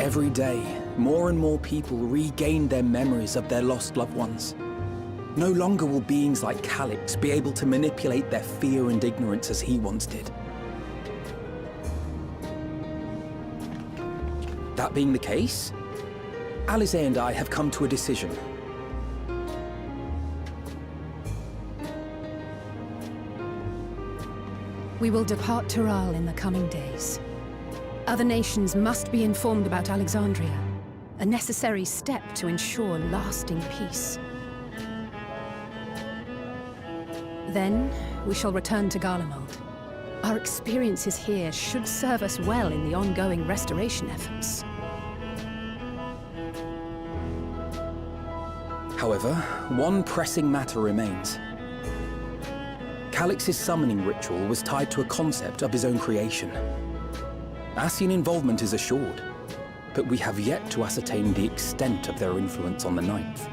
Every day, more and more people regain their memories of their lost loved ones. No longer will beings like Calix be able to manipulate their fear and ignorance as he once did. That being the case, Alice and I have come to a decision. We will depart Tural in the coming days. Other nations must be informed about Alexandria, a necessary step to ensure lasting peace. Then, we shall return to Garlemald. Our experiences here should serve us well in the ongoing restoration efforts. However, one pressing matter remains. Calix's summoning ritual was tied to a concept of his own creation. Ascian involvement is assured, but we have yet to ascertain the extent of their influence on the Ninth.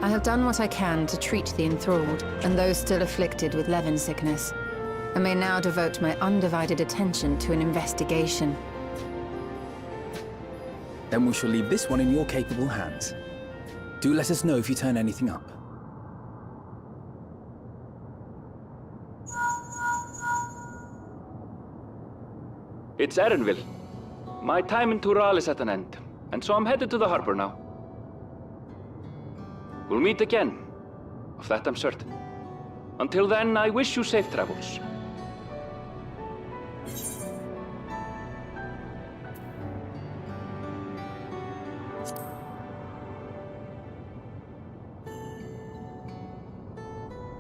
I have done what I can to treat the enthralled and those still afflicted with Levin sickness. I may now devote my undivided attention to an investigation. Then we shall leave this one in your capable hands. Do let us know if you turn anything up. It's Erenville. My time in Tural is at an end, and so I'm headed to the harbor now. We'll meet again, of that I'm certain. Until then, I wish you safe travels.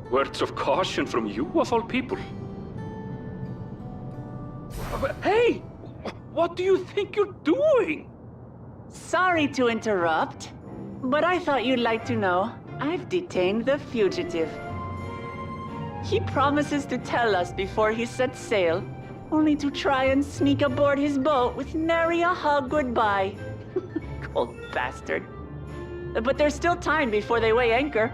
Words of caution from you, of all people. Hey! What do you think you're doing? Sorry to interrupt, but I thought you'd like to know I've detained the fugitive. He promises to tell us before he sets sail, only to try and sneak aboard his boat with nary a hug goodbye. Cold bastard. But there's still time before they weigh anchor.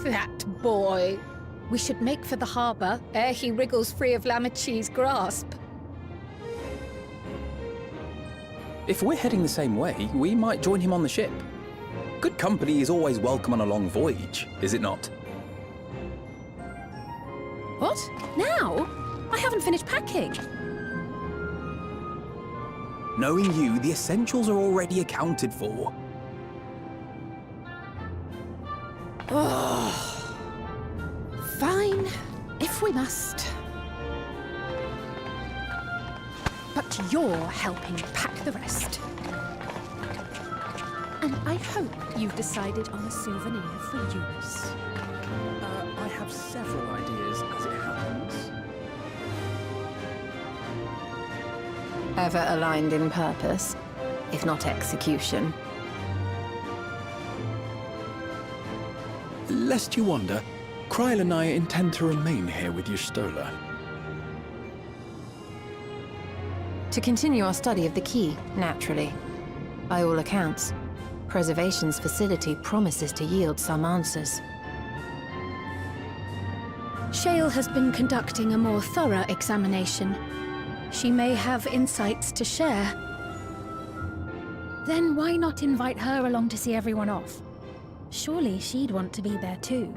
That boy! We should make for the harbor ere he wriggles free of Lamachi's grasp. If we're heading the same way, we might join him on the ship. Good company is always welcome on a long voyage, is it not? What? Now? I haven't finished packing. Knowing you, the essentials are already accounted for. Oh. Fine, if we must. But you're helping pack the rest. And I hope you've decided on a souvenir for use. I have several ideas as it happens. Ever aligned in purpose, if not execution. Lest you wonder, Kryl and I intend to remain here with Y'shtola. To continue our study of the key, naturally. By all accounts, Preservation's facility promises to yield some answers. Shale has been conducting a more thorough examination. She may have insights to share. Then why not invite her along to see everyone off? Surely she'd want to be there too.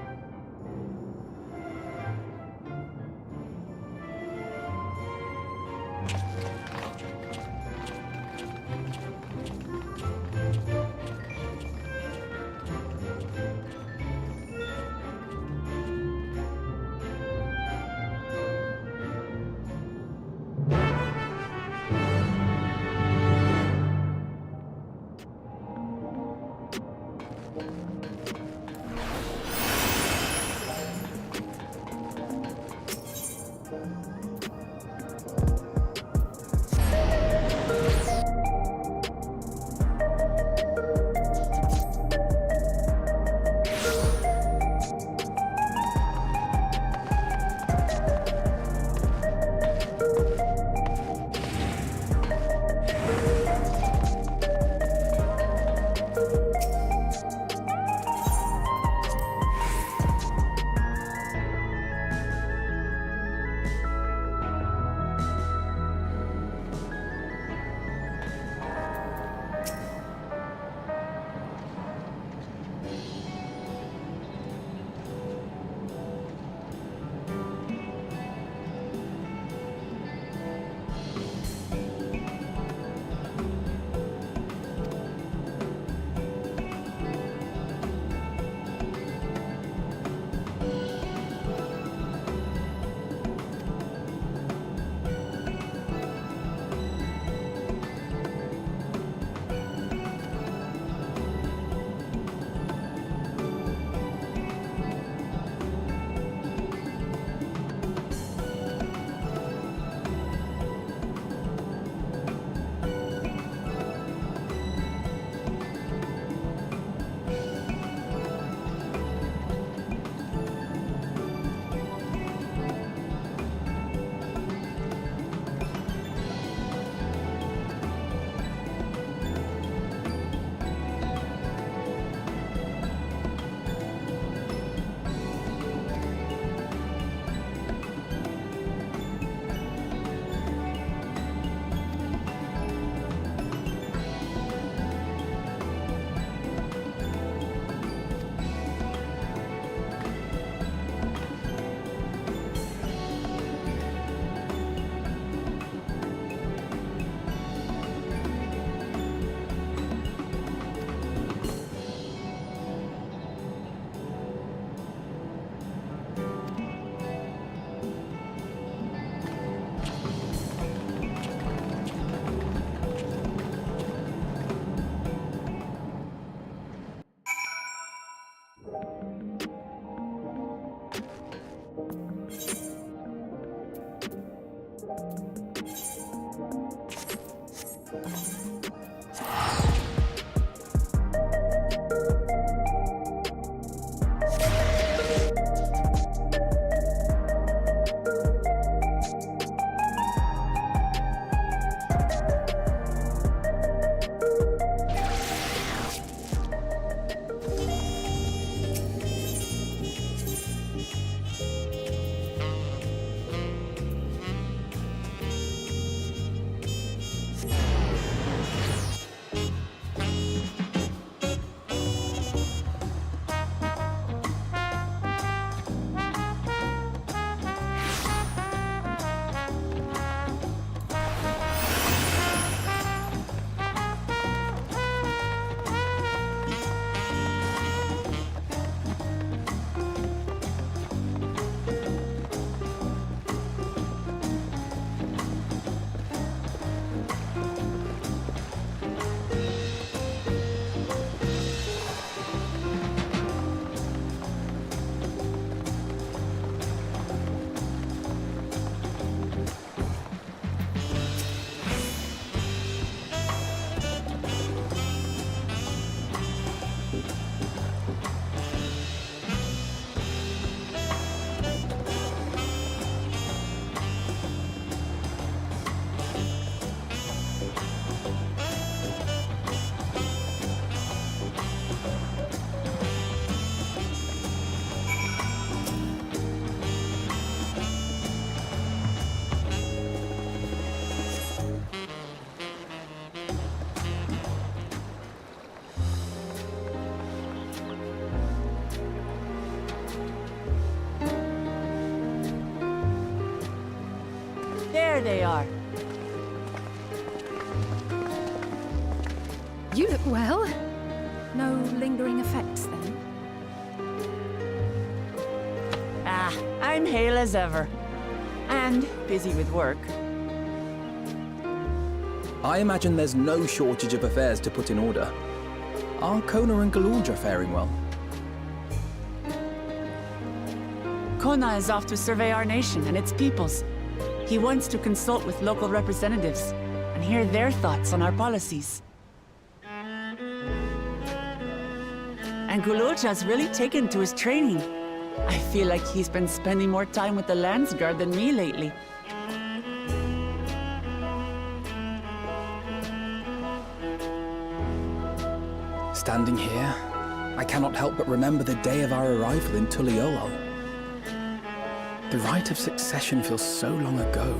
There they are. You look well. No lingering effects, then? Ah, I'm hale as ever. And busy with work. I imagine there's no shortage of affairs to put in order. Are Kona and Galudra faring well? Kona is off to survey our nation and its peoples. He wants to consult with local representatives and hear their thoughts on our policies. And Guludra's really taken to his training. I feel like he's been spending more time with the Landsguard than me lately. Standing here, I cannot help but remember the day of our arrival in Tuliolol. The rite of succession feels so long ago.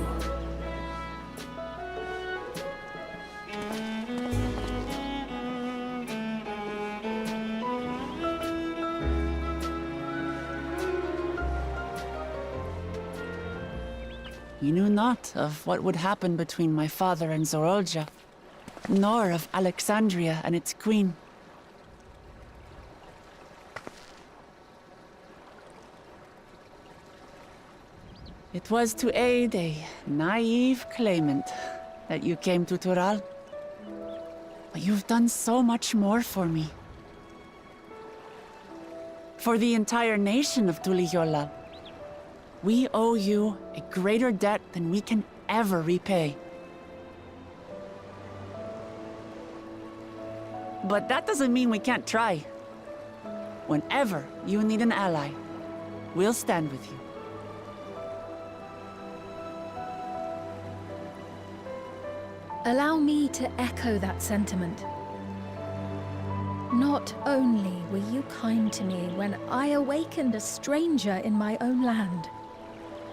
He knew not of what would happen between my father and Zorolja, nor of Alexandria and its queen. It was to aid a naive claimant that you came to Tural. But you've done so much more for me. For the entire nation of Tuliyollal. We owe you a greater debt than we can ever repay. But that doesn't mean we can't try. Whenever you need an ally, we'll stand with you. Allow me to echo that sentiment. Not only were you kind to me when I awakened a stranger in my own land,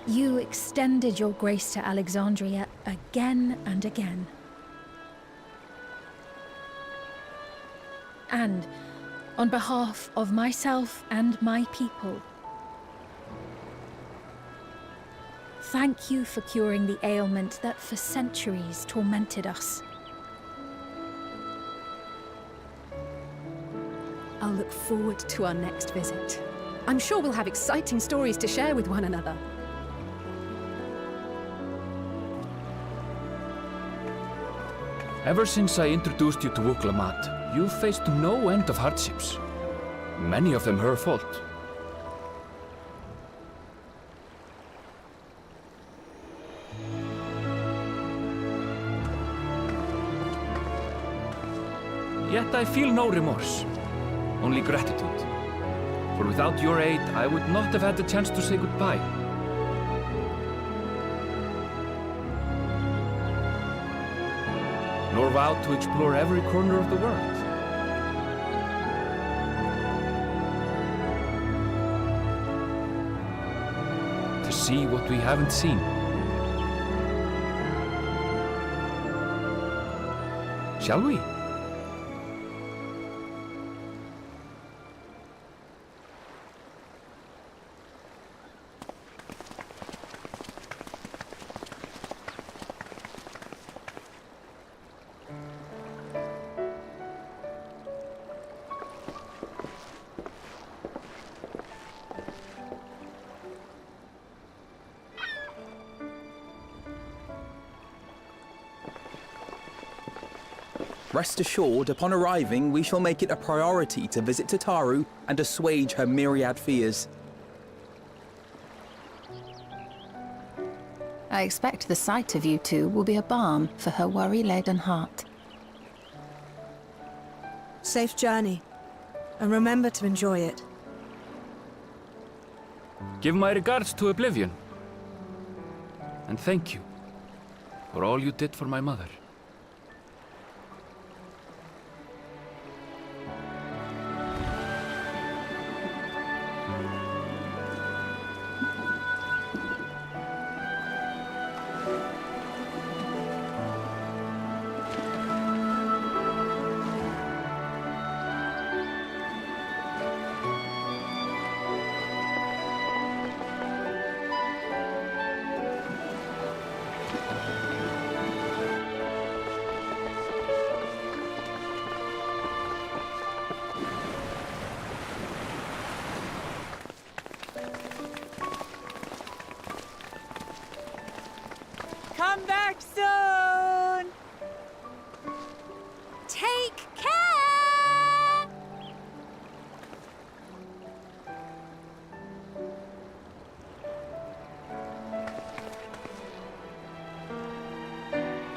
you extended your grace to Alexandria again and again. And on behalf of myself and my people, thank you for curing the ailment that for centuries tormented us. I'll look forward to our next visit. I'm sure we'll have exciting stories to share with one another. Ever since I introduced you to Wuklamat, you've faced no end of hardships. Many of them her fault. Yet I feel no remorse, only gratitude. For without your aid, I would not have had the chance to say goodbye. Nor vow to explore every corner of the world. To see what we haven't seen. Shall we? Rest assured, upon arriving, we shall make it a priority to visit Tataru and assuage her myriad fears. I expect the sight of you two will be a balm for her worry-laden heart. Safe journey, and remember to enjoy it. Give my regards to Oblivion. And thank you for all you did for my mother. Come back soon! Take care!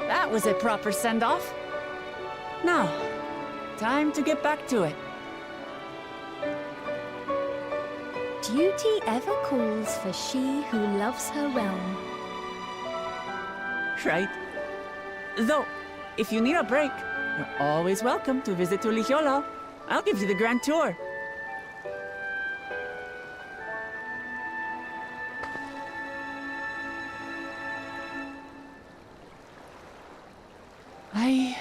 That was a proper send-off. Now, time to get back to it. Duty ever calls for she who loves her realm. Right. Though, if you need a break, you're always welcome to visit Tulihiolo. I'll give you the grand tour. I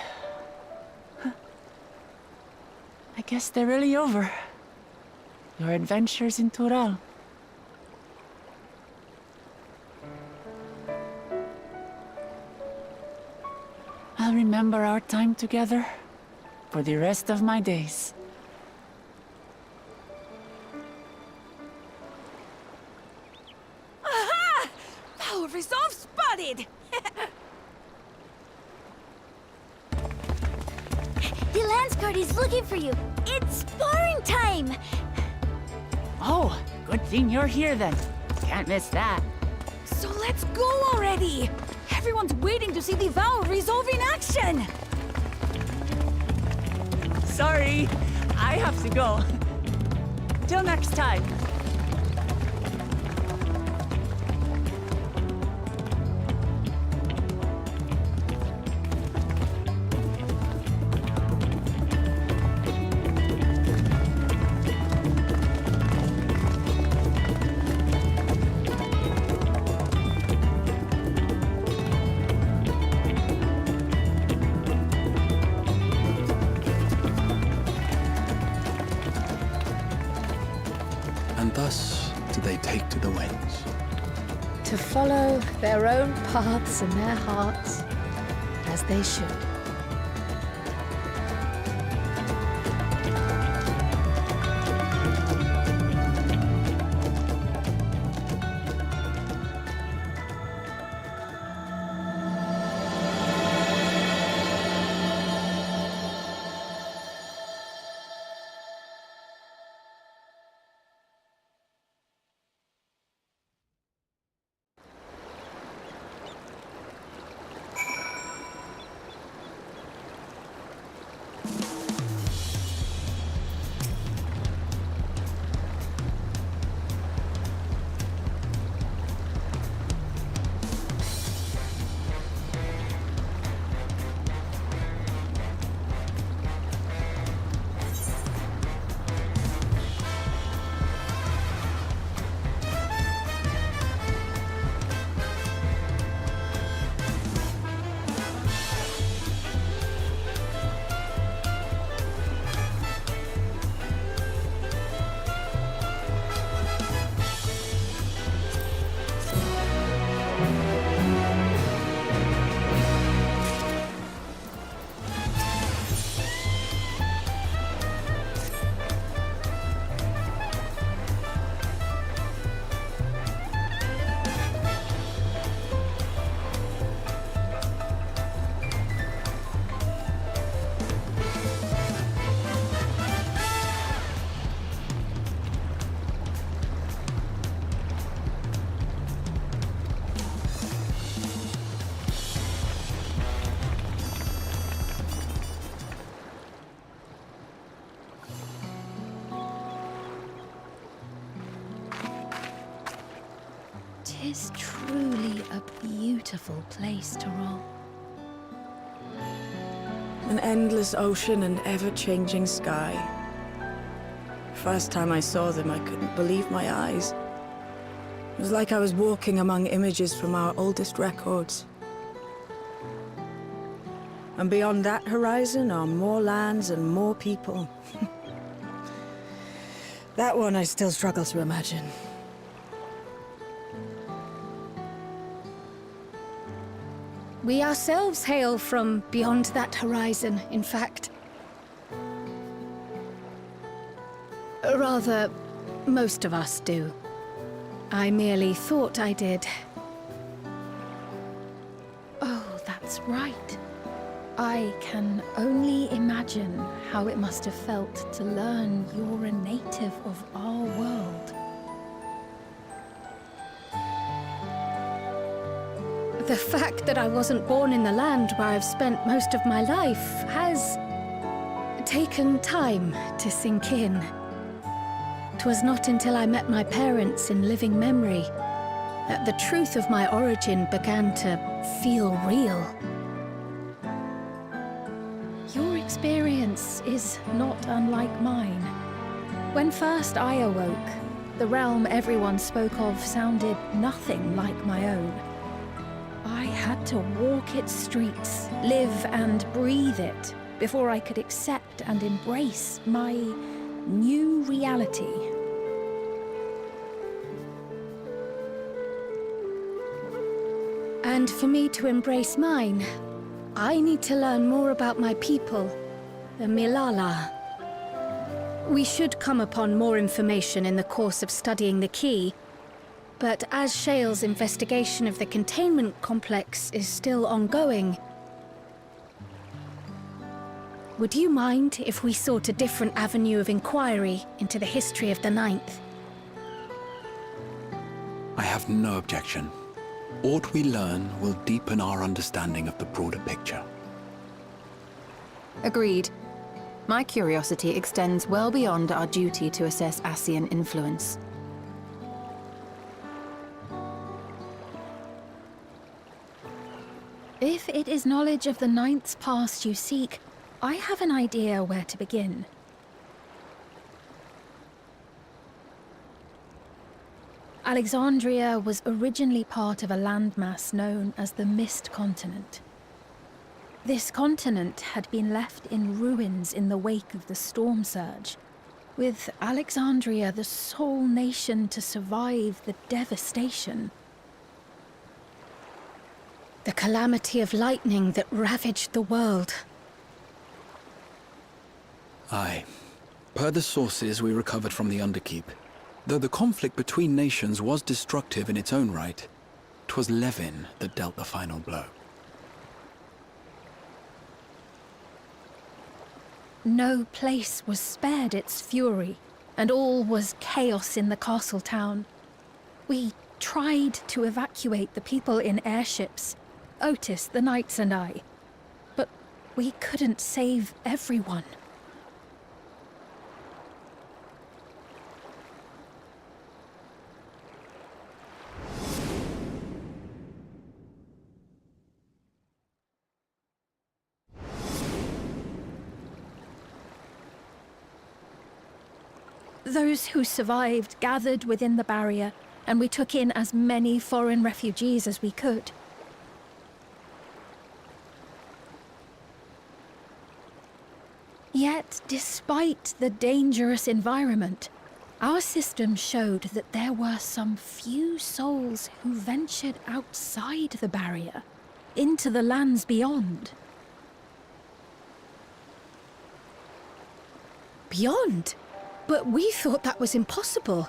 guess they're really over. Your adventures in Tural. I'll remember our time together for the rest of my days. Aha! Power resolve spotted! The Landsguard is looking for you. It's sparring time! Oh, good thing you're here then. Can't miss that. So let's go already! Everyone's waiting to see the vow resolve in action! Sorry, I have to go. Till next time. And thus do they take to the winds. To follow their own paths and their hearts, as they should. is truly a beautiful place to roll. An endless ocean and ever-changing sky. First time I saw them, I couldn't believe my eyes. It was like I was walking among images from our oldest records. And beyond that horizon are more lands and more people. That one I still struggle to imagine. We ourselves hail from beyond that horizon, in fact. Rather, most of us do. I merely thought I did. Oh, that's right. I can only imagine how it must have felt to learn you're a native of our world. The fact that I wasn't born in the land where I've spent most of my life has taken time to sink in. 'Twas not until I met my parents in living memory that the truth of my origin began to feel real. Your experience is not unlike mine. When first I awoke, the realm everyone spoke of sounded nothing like my own. I had to walk its streets, live and breathe it, before I could accept and embrace my new reality. And for me to embrace mine, I need to learn more about my people, the Milala. We should come upon more information in the course of studying the key, but as Shale's investigation of the containment complex is still ongoing, would you mind if we sought a different avenue of inquiry into the history of the Ninth? I have no objection. What we learn will deepen our understanding of the broader picture. Agreed. My curiosity extends well beyond our duty to assess Ascian influence. If it is knowledge of the Ninth's past you seek, I have an idea where to begin. Alexandria was originally part of a landmass known as the Mist Continent. This continent had been left in ruins in the wake of the storm surge, with Alexandria the sole nation to survive the devastation. The calamity of lightning that ravaged the world. Aye. Per the sources we recovered from the Underkeep, though the conflict between nations was destructive in its own right, 'twas Levin that dealt the final blow. No place was spared its fury, and all was chaos in the castle town. We tried to evacuate the people in airships, Otis, the knights and I, but we couldn't save everyone. Those who survived gathered within the barrier, and we took in as many foreign refugees as we could. Yet, despite the dangerous environment, our system showed that there were some few souls who ventured outside the barrier, into the lands beyond. Beyond? But we thought that was impossible.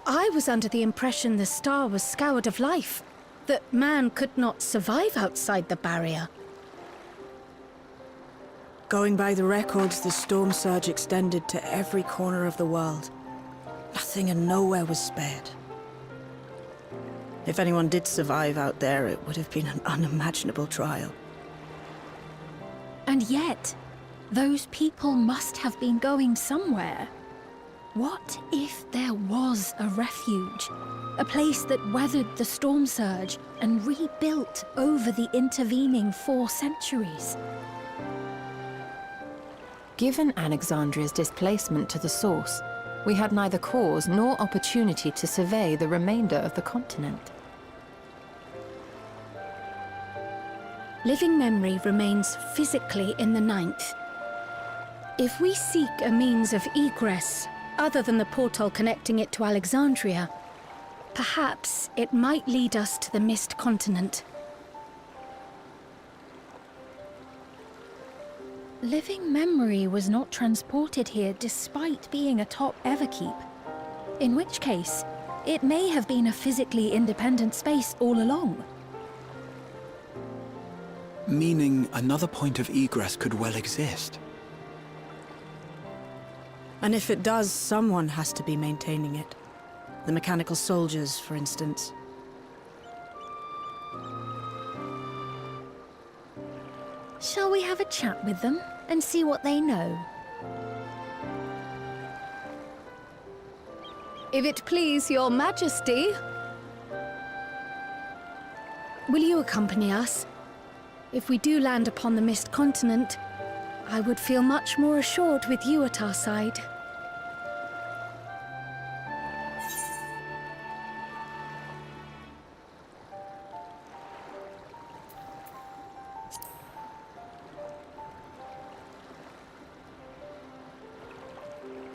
I was under the impression the star was scoured of life, that man could not survive outside the barrier. Going by the records, the storm surge extended to every corner of the world. Nothing and nowhere was spared. If anyone did survive out there, it would have been an unimaginable trial. And yet, those people must have been going somewhere. What if there was a refuge? A place that weathered the storm surge and rebuilt over the intervening 4 centuries? Given Alexandria's displacement to the source, we had neither cause nor opportunity to survey the remainder of the continent. Living memory remains physically in the 9th. If we seek a means of egress other than the portal connecting it to Alexandria, perhaps it might lead us to the Mist Continent. Living memory was not transported here despite being atop Everkeep. In which case, it may have been a physically independent space all along. Meaning another point of egress could well exist. And if it does, someone has to be maintaining it. The mechanical soldiers, for instance. Shall we have a chat with them and see what they know? If it please your majesty. Will you accompany us? If we do land upon the Mist Continent, I would feel much more assured with you at our side.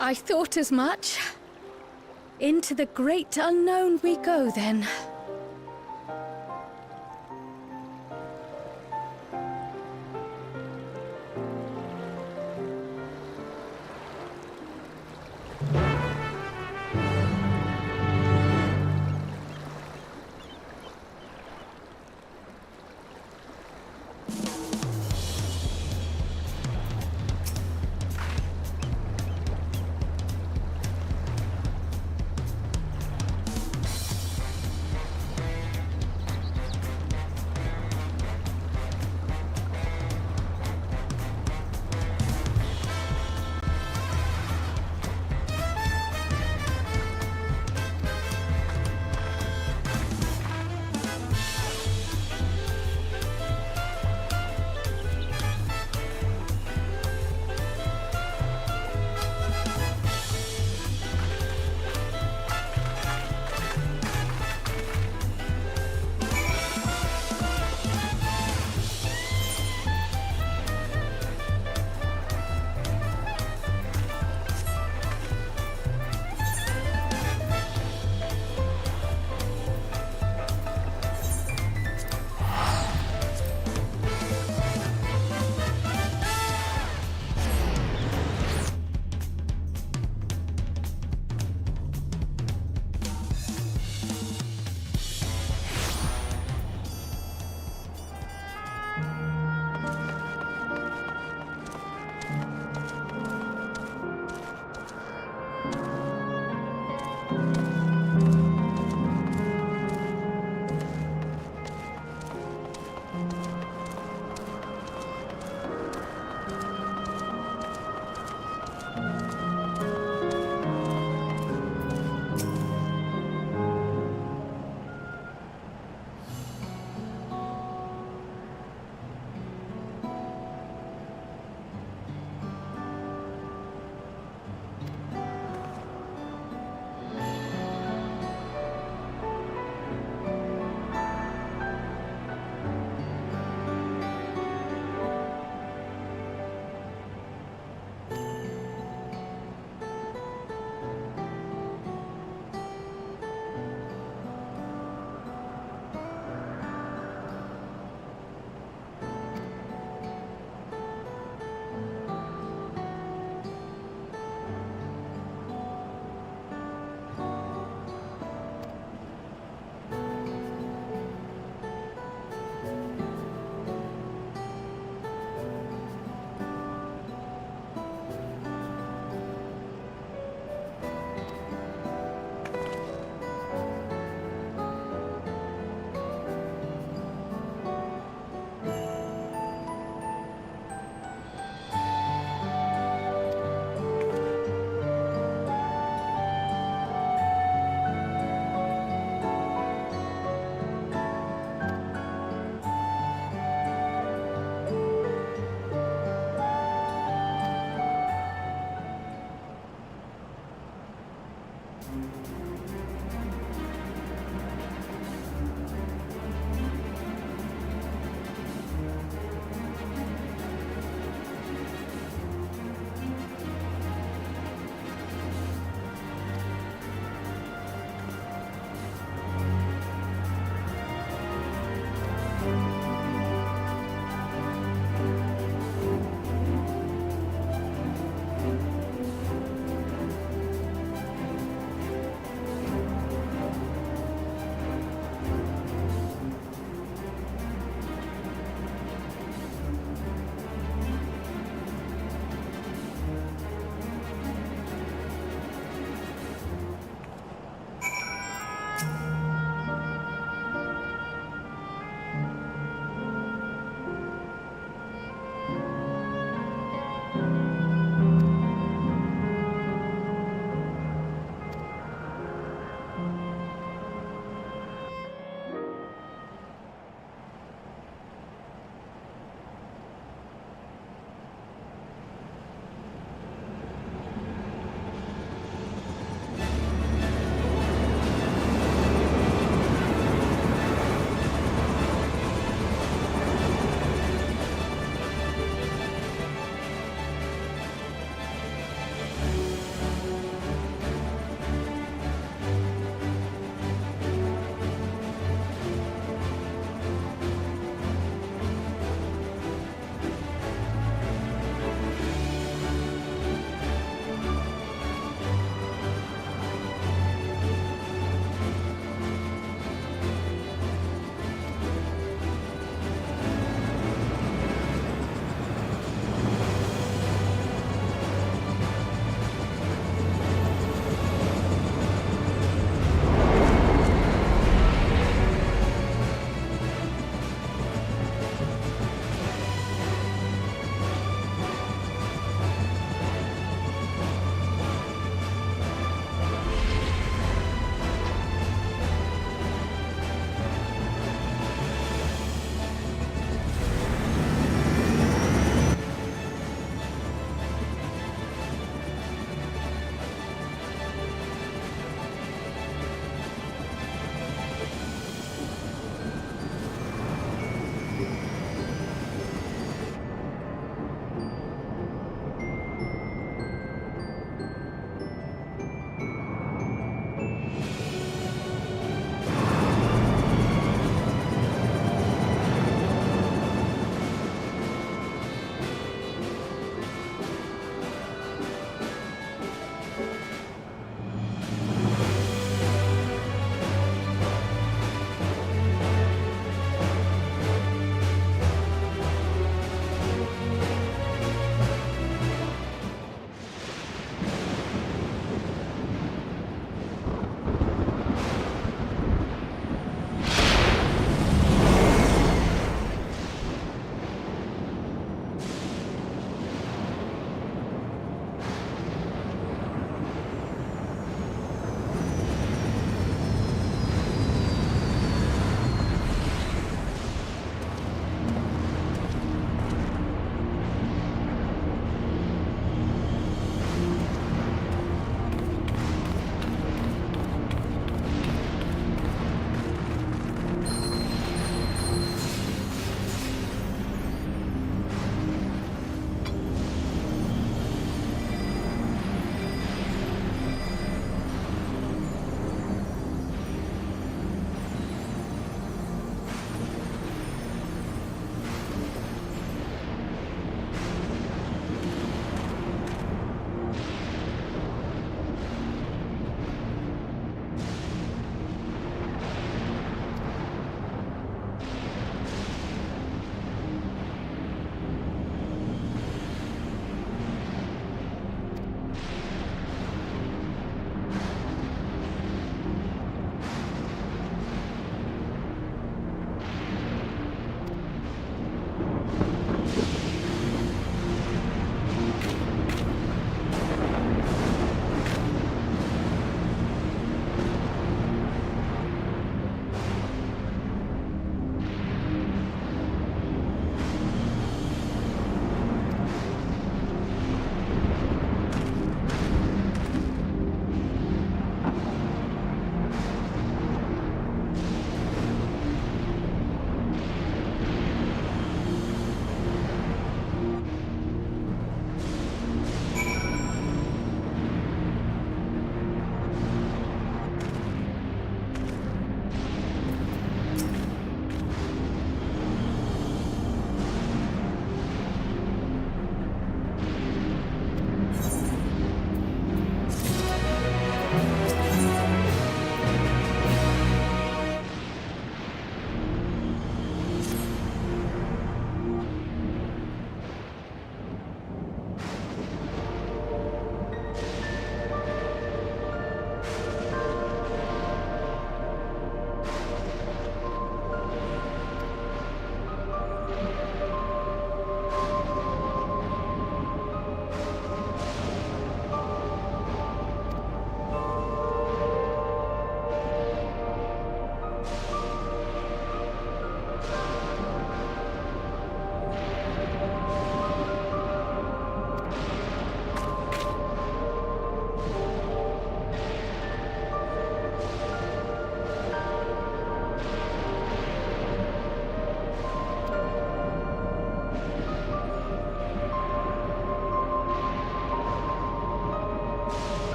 I thought as much. Into the great unknown we go, then.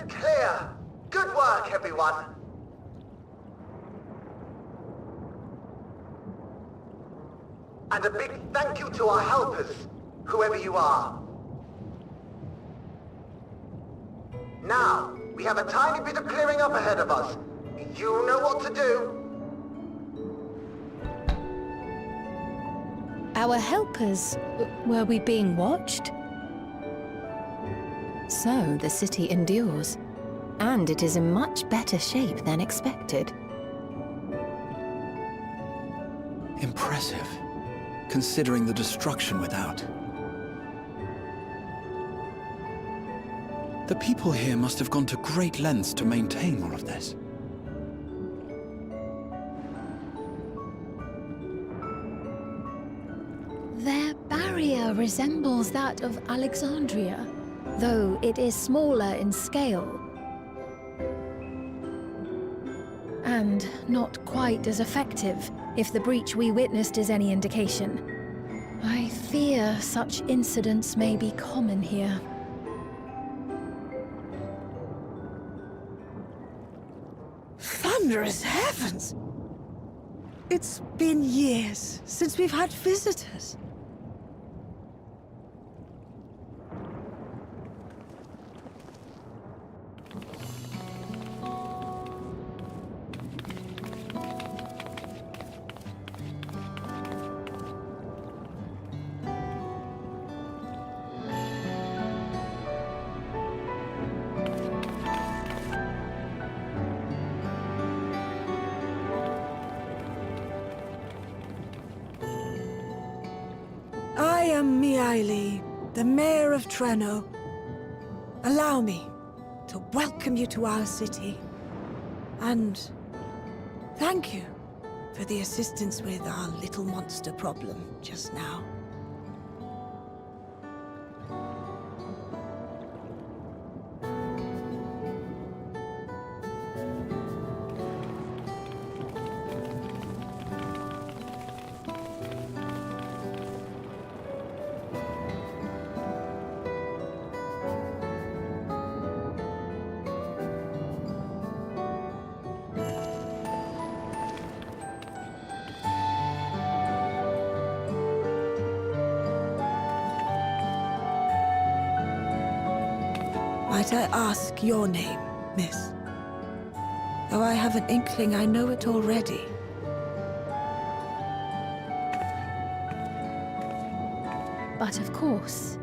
clear. Good work, everyone. And a big thank you to our helpers, whoever you are. Now, we have a tiny bit of clearing up ahead of us. You know what to do. Our helpers, were we being watched? So, the city endures. And it is in much better shape than expected. Impressive, considering the destruction without. The people here must have gone to great lengths to maintain all of this. Their barrier resembles that of Alexandria, though it is smaller in scale. And not quite as effective, if the breach we witnessed is any indication. I fear such incidents may be common here. Thunderous heavens! It's been years since we've had visitors. I am Miaili, the Mayor of Treno. Allow me to welcome you to our city. And thank you for the assistance with our little monster problem just now. Might I ask your name, miss? Though I have an inkling I know it already. But of course,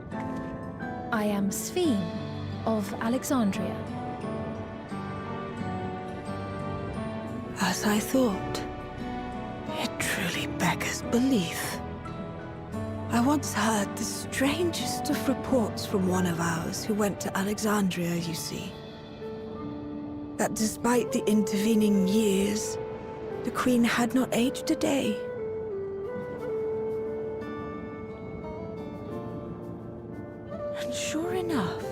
I am Sphene of Alexandria. As I thought, it truly beggars belief. I once heard the strangest of reports from one of ours who went to Alexandria, you see. That despite the intervening years, the Queen had not aged a day. And sure enough,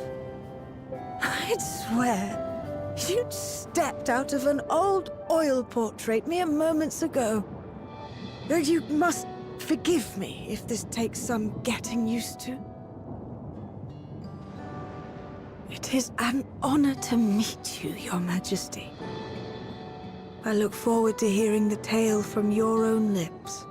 I'd swear you'd stepped out of an old oil portrait mere moments ago. Though you must forgive me if this takes some getting used to. It is an honor to meet you, Your Majesty. I look forward to hearing the tale from your own lips.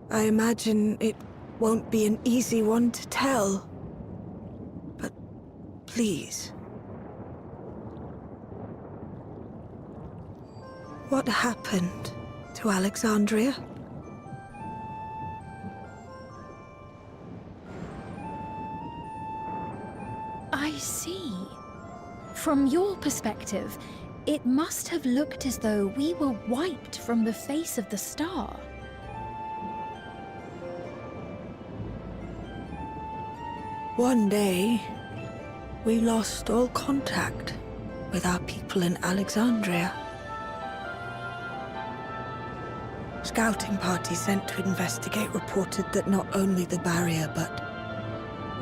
I imagine it won't be an easy one to tell. But please. What happened to Alexandria? I see. From your perspective, it must have looked as though we were wiped from the face of the star. One day, we lost all contact with our people in Alexandria. Scouting parties sent to investigate reported that not only the barrier, but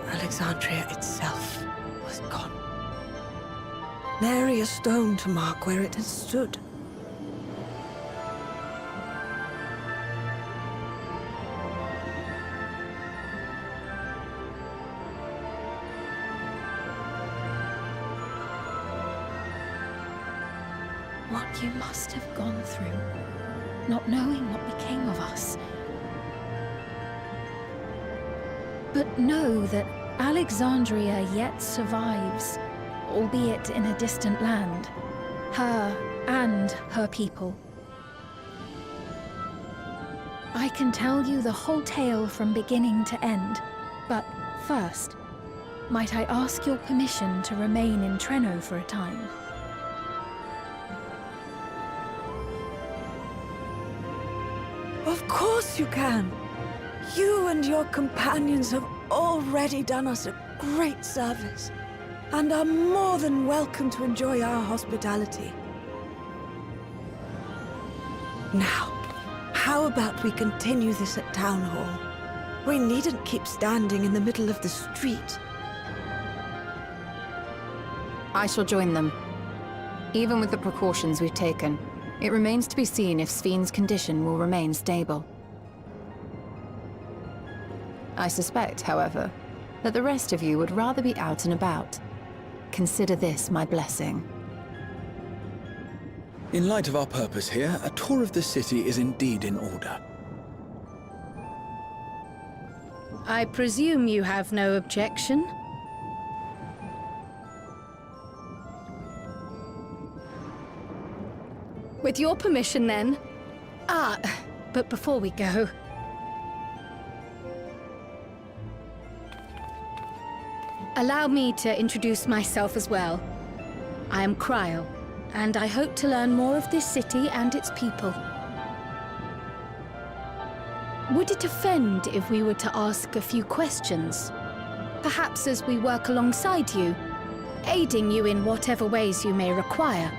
Alexandria itself was gone. Nary a stone to mark where it had stood. what you must have gone through, not knowing what became of us. But know that Alexandria yet survives, albeit in a distant land. Her and her people. I can tell you the whole tale from beginning to end, but first, might I ask your permission to remain in Treno for a time? Of course you can. You and your companions have already done us a great service, and are more than welcome to enjoy our hospitality. Now, how about we continue this at Town Hall? We needn't keep standing in the middle of the street. I shall join them. Even with the precautions we've taken, it remains to be seen if Sven's condition will remain stable. I suspect, however, that the rest of you would rather be out and about. Consider this my blessing. In light of our purpose here, a tour of the city is indeed in order. I presume you have no objection? With your permission, then. But before we go... allow me to introduce myself as well. I am Cryle, and I hope to learn more of this city and its people. Would it offend if we were to ask a few questions? Perhaps as we work alongside you, aiding you in whatever ways you may require.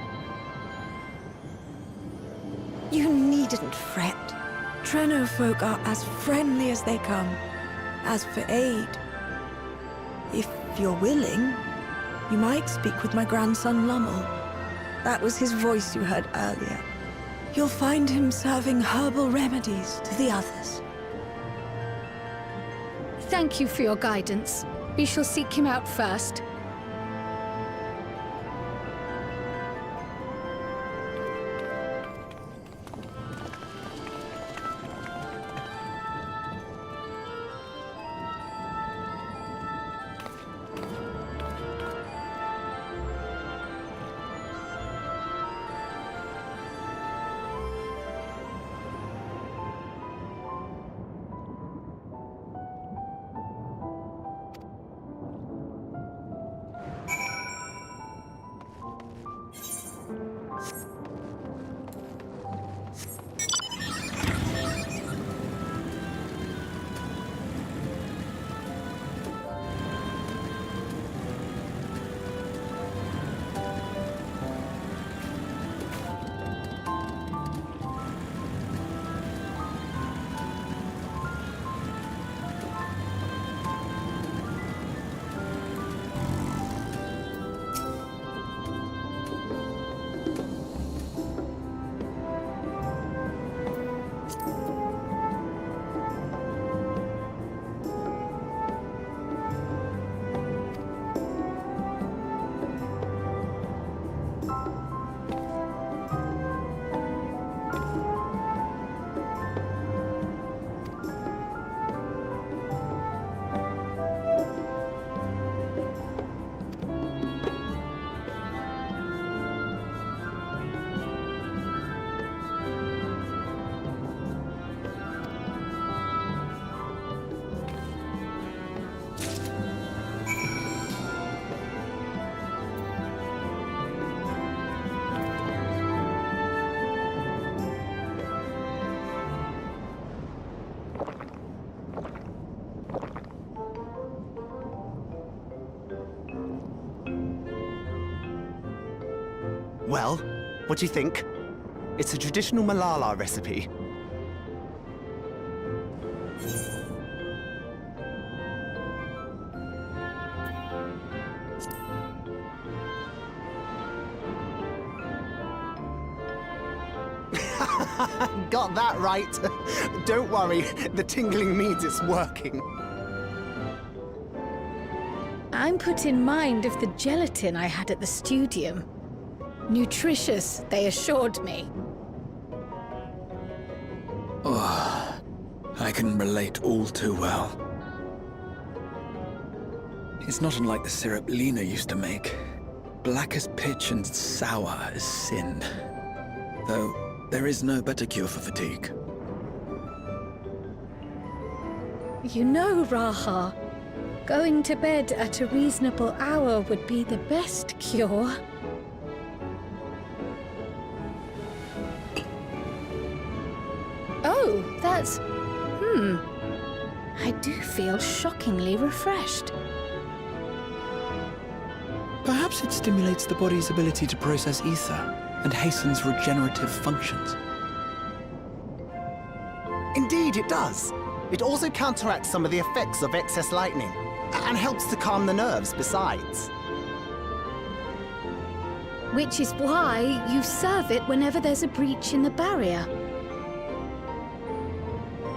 You needn't fret. Treno folk are as friendly as they come. As for aid, if you're willing, you might speak with my grandson Lummel. That was his voice you heard earlier. You'll find him serving herbal remedies to the others. Thank you for your guidance. We shall seek him out first. Well, what do you think? It's a traditional Malala recipe. Got that right. Don't worry, the tingling means it's working. I'm put in mind of the gelatin I had at the studium. Nutritious, they assured me. Oh, I can relate all too well. It's not unlike the syrup Lena used to make. Black as pitch and sour as sin. Though, there is no better cure for fatigue. You know, Raha, going to bed at a reasonable hour would be the best cure. Oh, that's... I do feel shockingly refreshed. Perhaps it stimulates the body's ability to process ether and hastens regenerative functions. Indeed, it does. It also counteracts some of the effects of excess lightning, and helps to calm the nerves besides. Which is why you serve it whenever there's a breach in the barrier.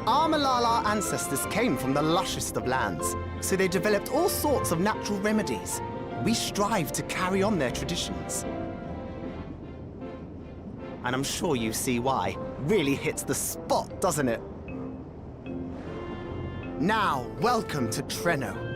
Our Malala ancestors came from the lushest of lands, so they developed all sorts of natural remedies. We strive to carry on their traditions. And I'm sure you see why. Really hits the spot, doesn't it? Now, welcome to Treno.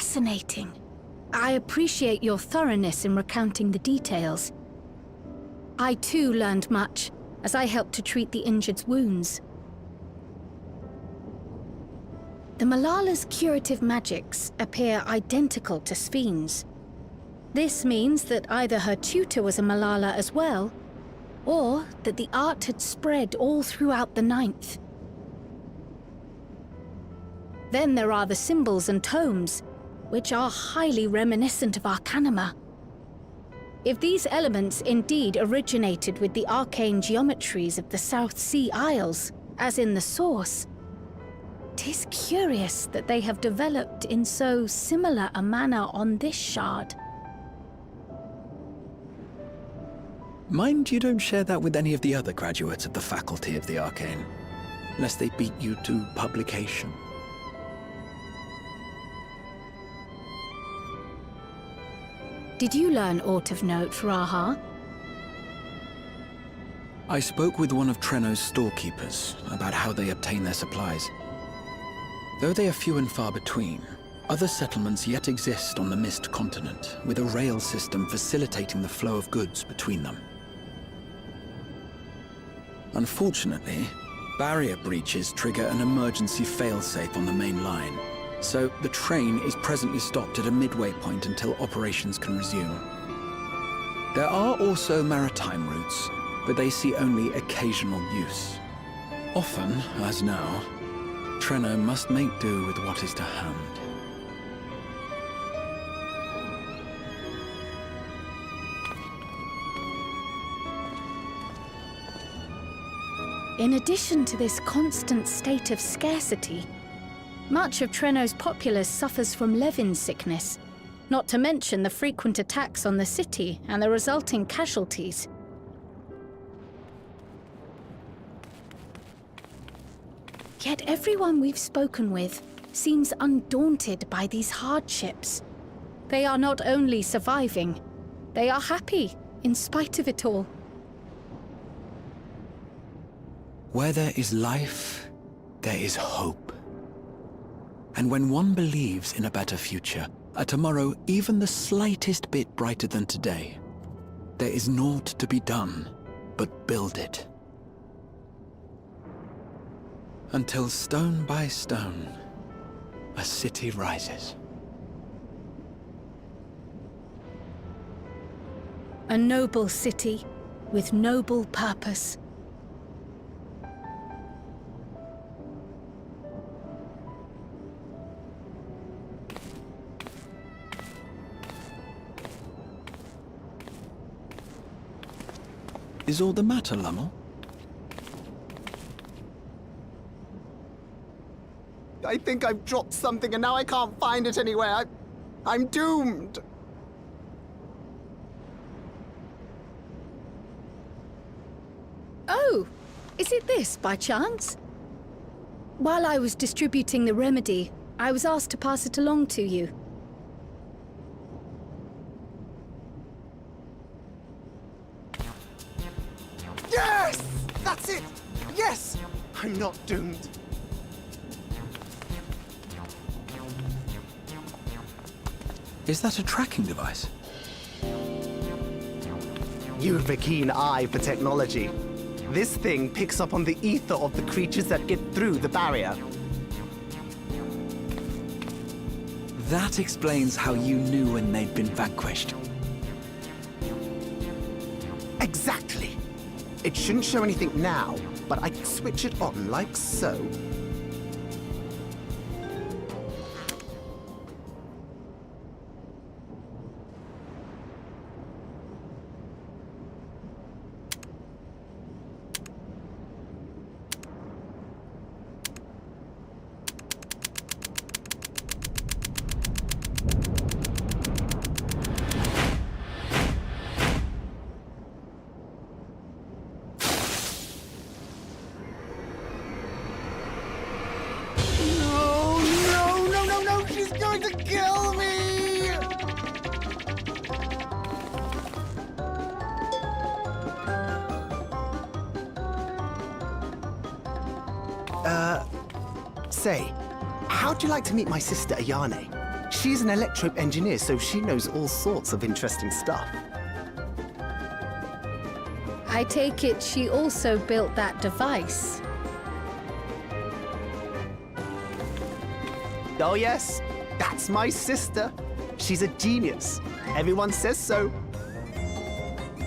fascinating. I appreciate your thoroughness in recounting the details. I too learned much, as I helped to treat the injured's wounds. The Malala's curative magics appear identical to Spheen's. This means that either her tutor was a Malala as well, or that the art had spread all throughout the Ninth. Then there are the symbols and tomes, which are highly reminiscent of Arcanima. If these elements indeed originated with the arcane geometries of the South Sea Isles, as in the source, 'tis curious that they have developed in so similar a manner on this shard. Mind you don't share that with any of the other graduates of the Faculty of the Arcane, lest they beat you to publication. Did you learn aught of note, Raha? I spoke with one of Treno's storekeepers about how they obtain their supplies. Though they are few and far between, other settlements yet exist on the Mist Continent, with a rail system facilitating the flow of goods between them. Unfortunately, barrier breaches trigger an emergency failsafe on the main line, so the train is presently stopped at a midway point until operations can resume. There are also maritime routes, but they see only occasional use. Often, as now, Treno must make do with what is to hand. In addition to this constant state of scarcity, much of Treno's populace suffers from Levin sickness, not to mention the frequent attacks on the city and the resulting casualties. Yet everyone we've spoken with seems undaunted by these hardships. They are not only surviving, they are happy in spite of it all. Where there is life, there is hope. And when one believes in a better future, a tomorrow even the slightest bit brighter than today, there is naught to be done but build it. Until stone by stone, a city rises. A noble city with noble purpose. Is all the matter, Lummel? I think I've dropped something and now I can't find it anywhere. I'm doomed. Oh, is it this by chance? While I was distributing the remedy, I was asked to pass it along to you. Yes! That's it! Yes! I'm not doomed. Is that a tracking device? You've a keen eye for technology. This thing picks up on the ether of the creatures that get through the barrier. That explains how you knew when they'd been vanquished. Exactly. It shouldn't show anything now, but I can switch it on like so. Say, how'd you like to meet my sister, Ayane? She's an electrope engineer, so she knows all sorts of interesting stuff. I take it she also built that device. Oh yes, that's my sister. She's a genius. Everyone says so.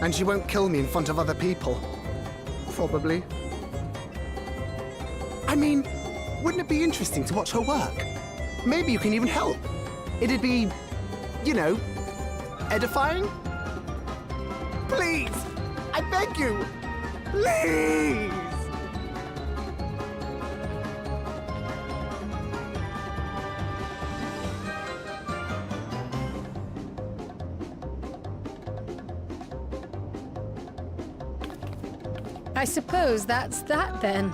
And she won't kill me in front of other people. Probably. I mean, wouldn't it be interesting to watch her work? Maybe you can even help. It'd be, you know, edifying? Please! I beg you! Please! I suppose that's that then.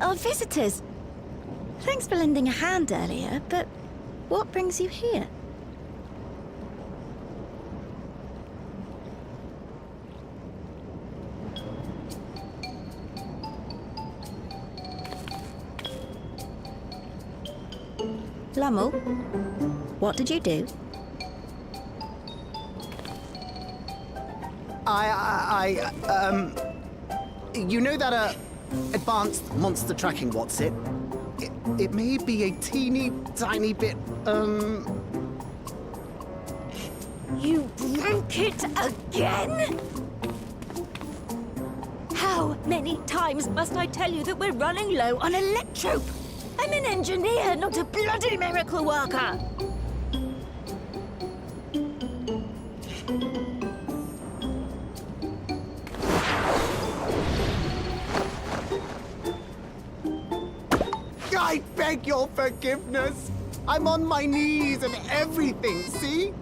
Our visitors. Thanks for lending a hand earlier, but what brings you here? Lummel, what did you do? You know that, advanced monster tracking, what's it? It may be a teeny tiny bit, You broke it again? How many times must I tell you that we're running low on electrope? I'm an engineer, not a bloody miracle worker! I beg your forgiveness. I'm on my knees and everything, see?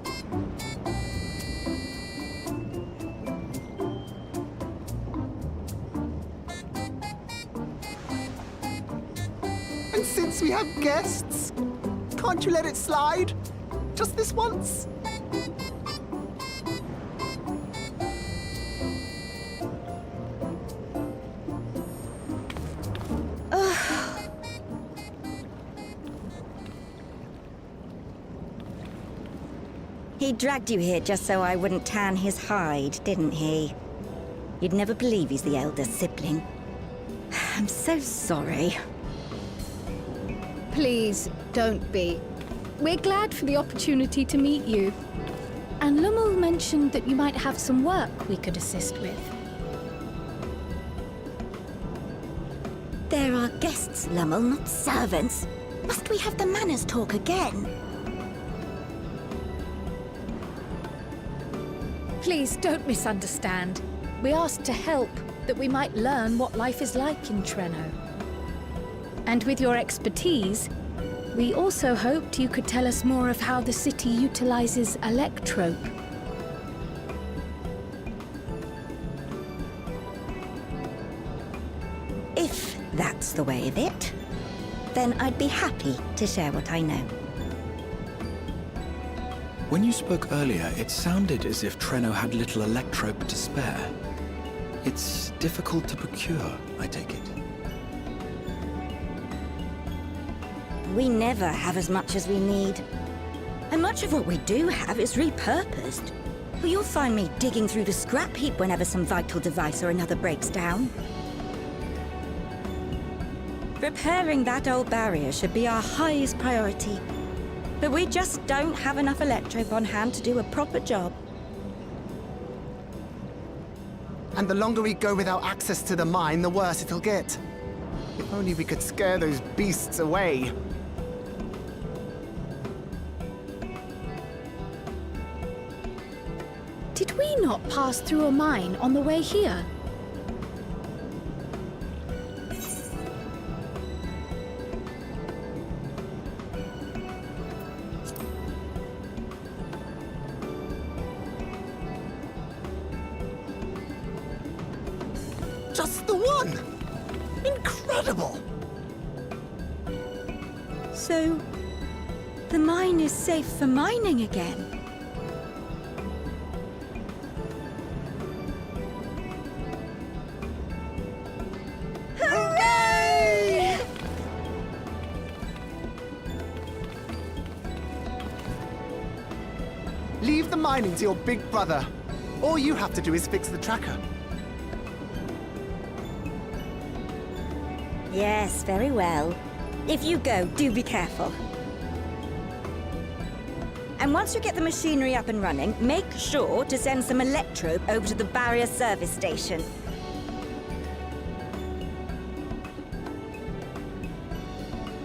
And since we have guests, can't you let it slide? Just this once? He dragged you here just so I wouldn't tan his hide, didn't he? You'd never believe he's the elder sibling. I'm so sorry. Please, don't be. We're glad for the opportunity to meet you. And Lummel mentioned that you might have some work we could assist with. There are guests, Lummel, not servants. Must we have the manners talk again? Please, don't misunderstand. We asked to help, that we might learn what life is like in Treno. And with your expertise, we also hoped you could tell us more of how the city utilizes electrope. If that's the way of it, then I'd be happy to share what I know. When you spoke earlier, it sounded as if Treno had little electrope to spare. It's difficult to procure, I take it. We never have as much as we need. And much of what we do have is repurposed. You'll find me digging through the scrap heap whenever some vital device or another breaks down. Repairing that old barrier should be our highest priority. But we just don't have enough electrope on hand to do a proper job. And the longer we go without access to the mine, the worse it'll get. If only we could scare those beasts away. Did we not pass through a mine on the way here? Just the one! Incredible! So, the mine is safe for mining again? Hooray! Leave the mining to your big brother. All you have to do is fix the tracker. Yes, very well. If you go, do be careful. And once you get the machinery up and running, make sure to send some electrope over to the barrier service station.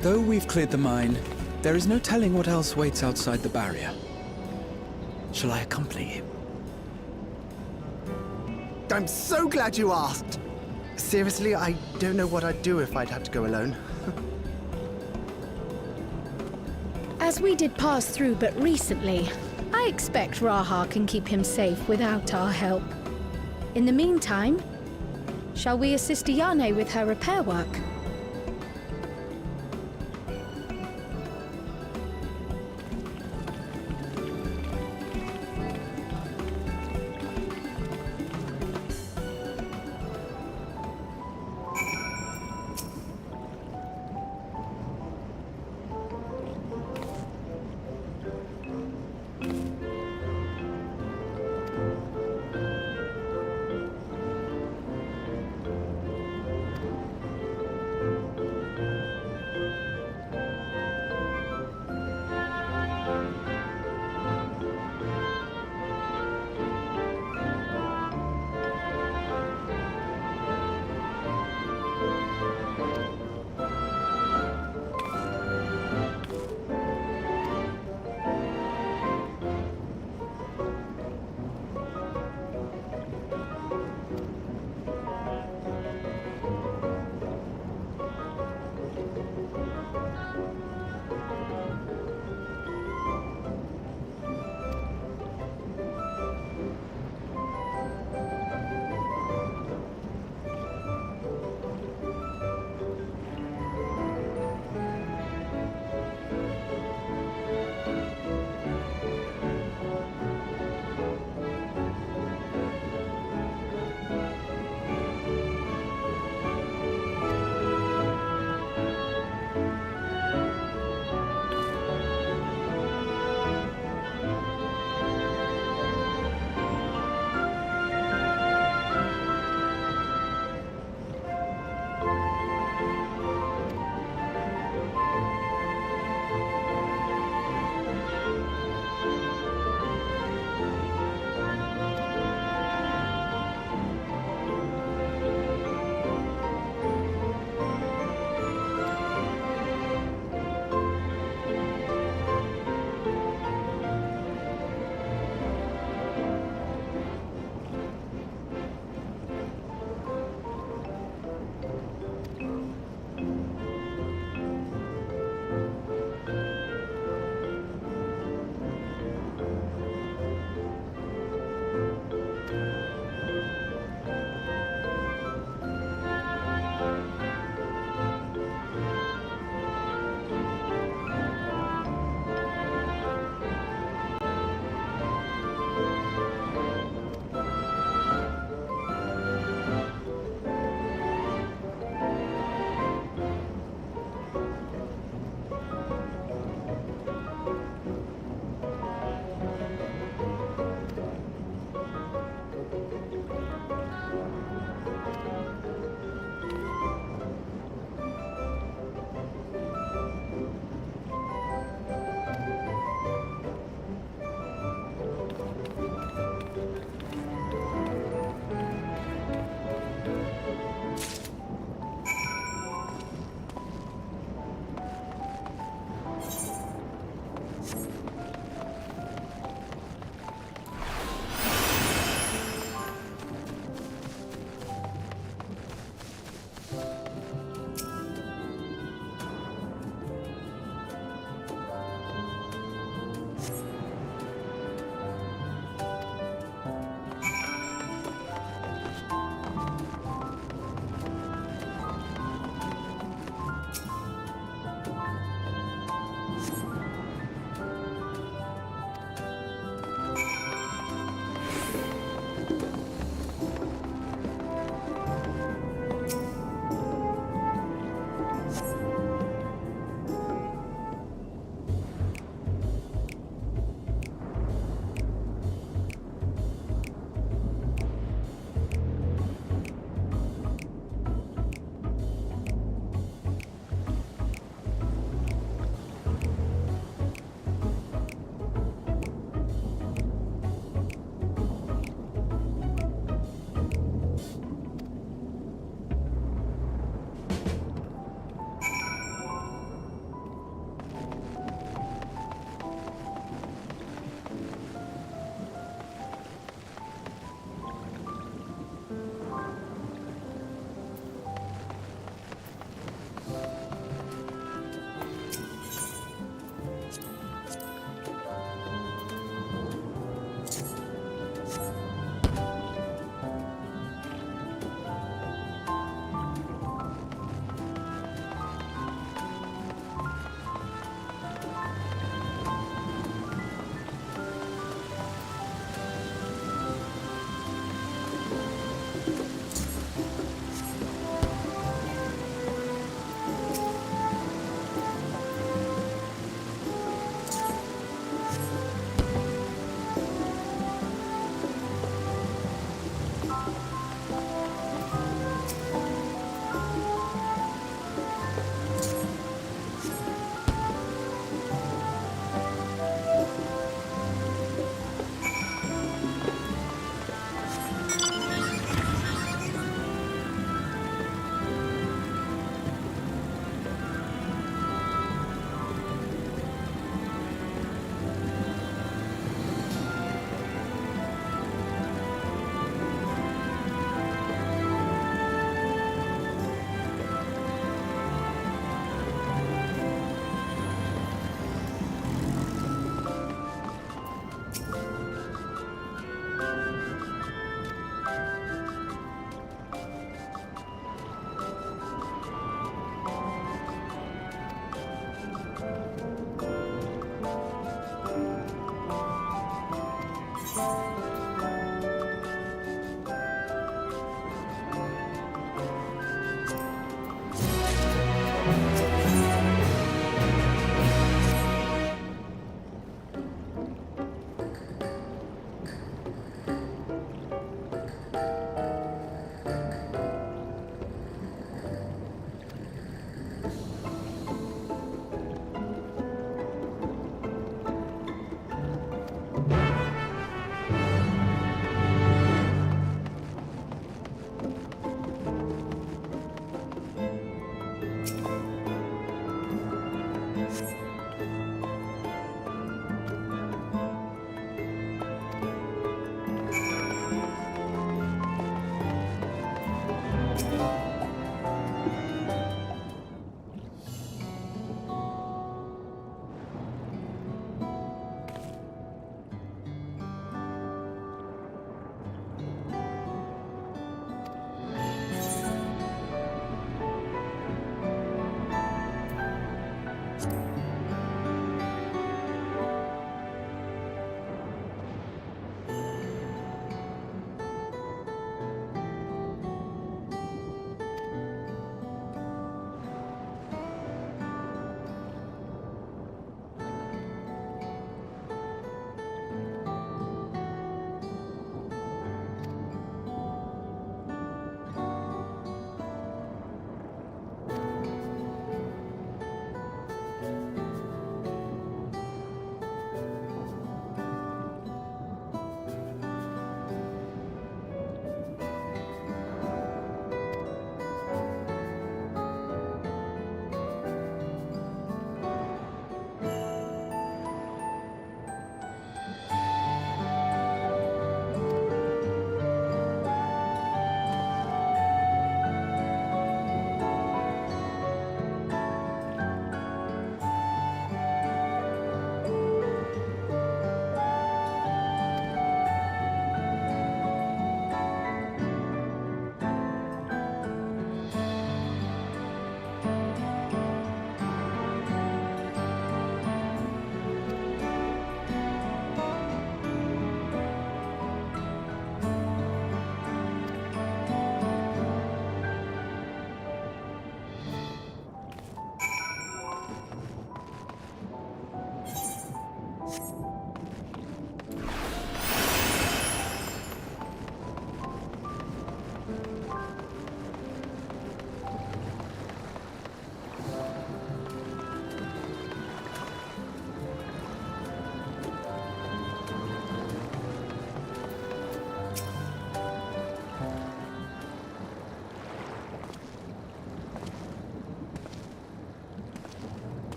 Though we've cleared the mine, there is no telling what else waits outside the barrier. Shall I accompany you? I'm so glad you asked! Seriously, I don't know what I'd do if I'd had to go alone. As we did pass through but recently, I expect Raha can keep him safe without our help. In the meantime, shall we assist Ayane with her repair work?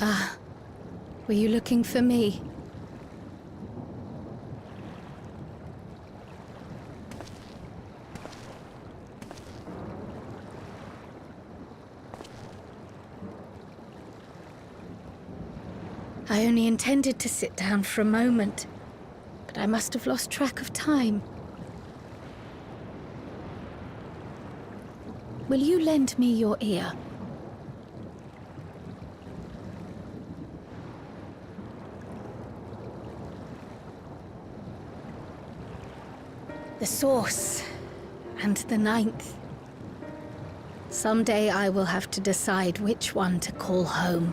Ah, were you looking for me? I only intended to sit down for a moment, but I must have lost track of time. Will you lend me your ear? The source, and the ninth. Someday I will have to decide which one to call home.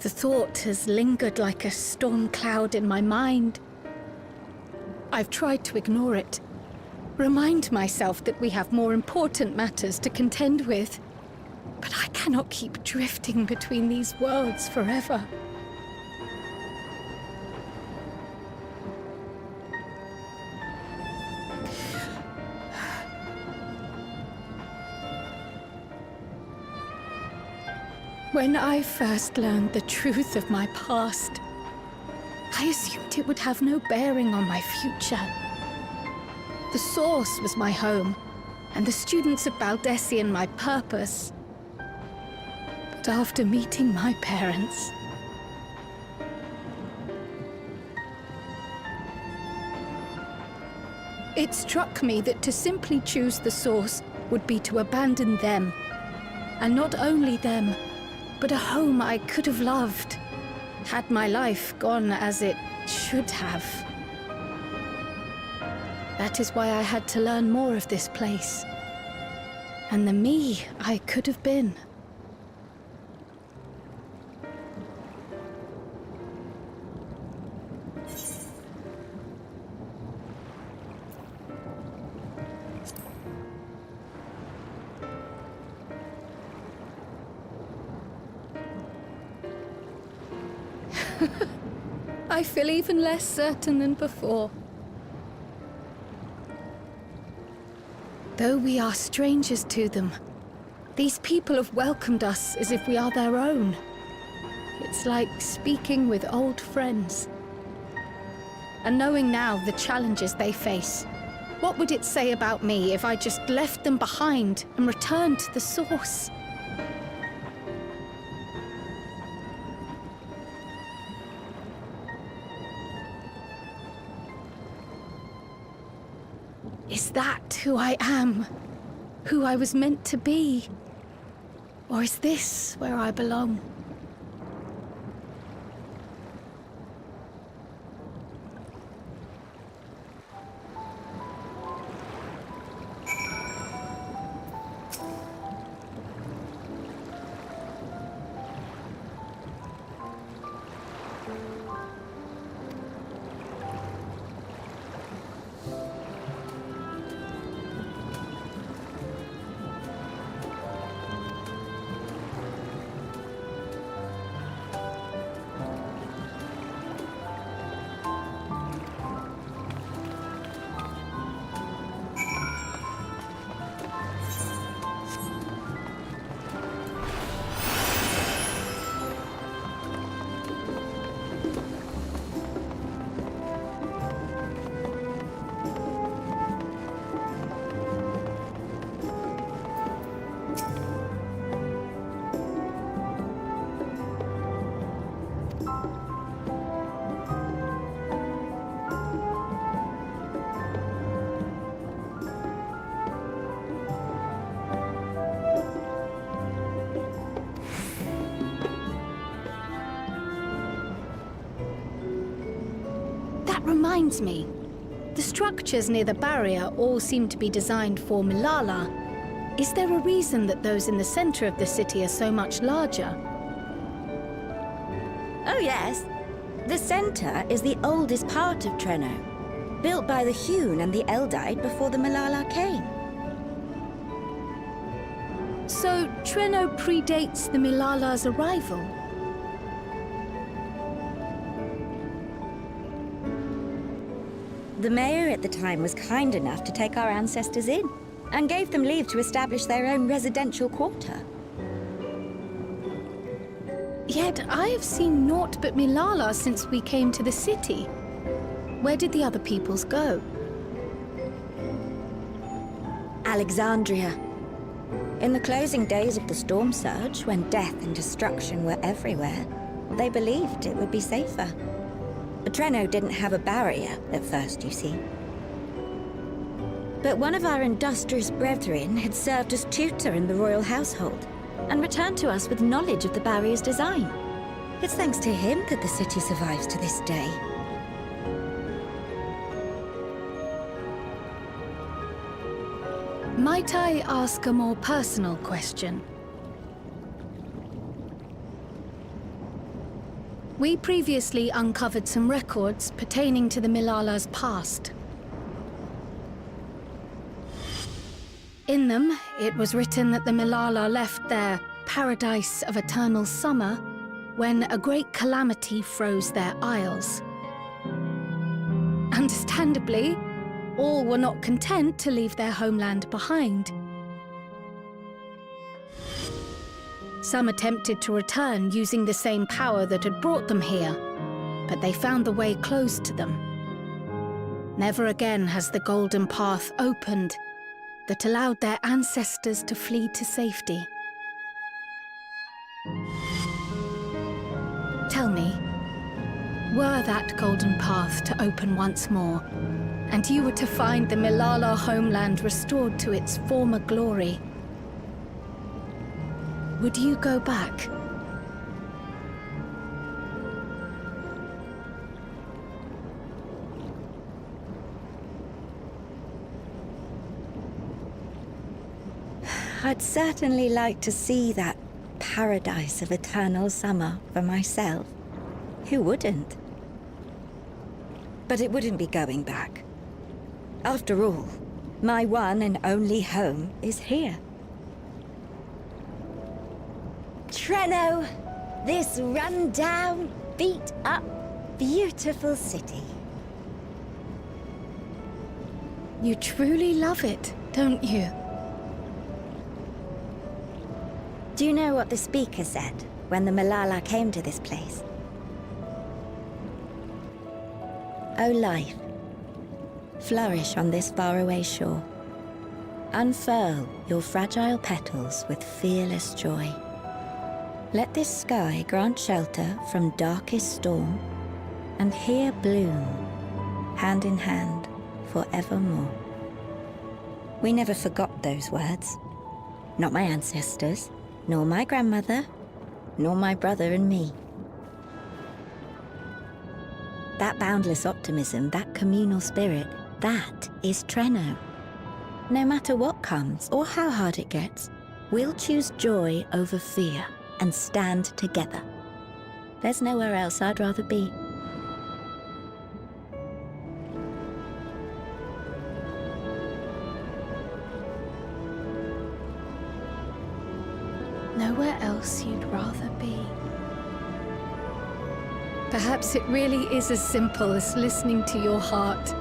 The thought has lingered like a storm cloud in my mind. I've tried to ignore it, remind myself that we have more important matters to contend with. But I cannot keep drifting between these worlds forever. When I first learned the truth of my past, I assumed it would have no bearing on my future. The source was my home, and the students of Baldessian my purpose. But after meeting my parents, it struck me that to simply choose the source would be to abandon them. And not only them, but a home I could have loved, had my life gone as it should have. That is why I had to learn more of this place, and the me I could have been. I feel even less certain than before. Though we are strangers to them, These people have welcomed us as if we are their own. It's like speaking with old friends. And knowing now the challenges they face, what would it say about me if I just left them behind and returned to the source? Is that who I am? Who I was meant to be? Or is this where I belong? Reminds me, the structures near the barrier all seem to be designed for Milala. Is there a reason that those in the center of the city are so much larger? Oh yes. The center is the oldest part of Treno, built by the Hewn and the Eldite before the Milala came. So Treno predates the Milala's arrival? The mayor at the time was kind enough to take our ancestors in, and gave them leave to establish their own residential quarter. Yet I have seen naught but Milala since we came to the city. Where did the other peoples go? Alexandria. In the closing days of the storm surge, when death and destruction were everywhere, they believed it would be safer. Treno didn't have a barrier at first, you see. But one of our industrious brethren had served as tutor in the royal household, and returned to us with knowledge of the barrier's design. It's thanks to him that the city survives to this day. Might I ask a more personal question? We previously uncovered some records pertaining to the Milala's past. In them, it was written that the Milala left their paradise of eternal summer when a great calamity froze their isles. Understandably, all were not content to leave their homeland behind. Some attempted to return using the same power that had brought them here, but they found the way closed to them. Never again has the golden path opened that allowed their ancestors to flee to safety. Tell me, were that golden path to open once more, and you were to find the Milala homeland restored to its former glory, would you go back? I'd certainly like to see that paradise of eternal summer for myself. Who wouldn't? But it wouldn't be going back. After all, my one and only home is here. Treno, this run-down, beat-up, beautiful city. You truly love it, don't you? Do you know what the speaker said when the Malala came to this place? O life, flourish on this faraway shore. Unfurl your fragile petals with fearless joy. Let this sky grant shelter from darkest storm, and here bloom, hand in hand, forevermore. We never forgot those words. Not my ancestors, nor my grandmother, nor my brother and me. That boundless optimism, that communal spirit, that is Trenno. No matter what comes or how hard it gets, we'll choose joy over fear and stand together. There's nowhere else I'd rather be. Nowhere else you'd rather be. Perhaps it really is as simple as listening to your heart.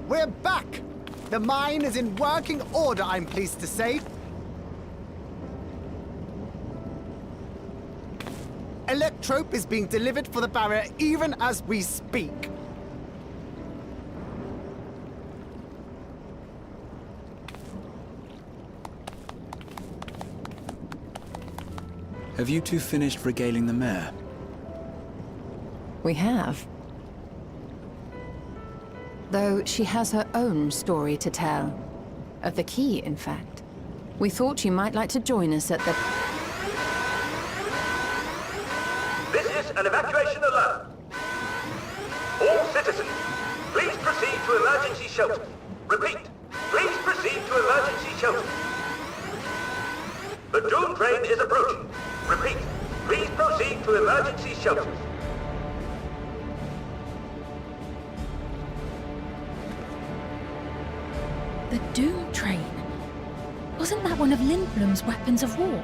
We're back! The mine is in working order, I'm pleased to say. Electrope is being delivered for the barrier even as we speak. Have you two finished regaling the mare? We have. Though she has her own story to tell. Of the key, in fact. We thought you might like to join us at the... This is an evacuation alert. All citizens, please proceed to emergency shelter. Repeat, please proceed to emergency shelter. The Dawntrail is approaching. Repeat, please proceed to emergency shelter. The Dawntrail? Wasn't that one of Lindblom's weapons of war?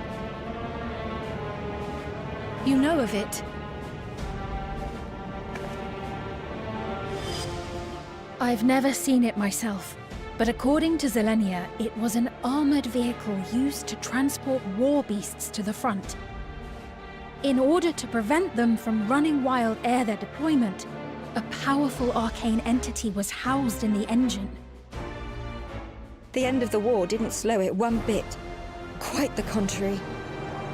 You know of it? I've never seen it myself, but according to Zelenia, it was an armored vehicle used to transport war beasts to the front. In order to prevent them from running wild ere their deployment, a powerful arcane entity was housed in the engine. The end of the war didn't slow it one bit. Quite the contrary.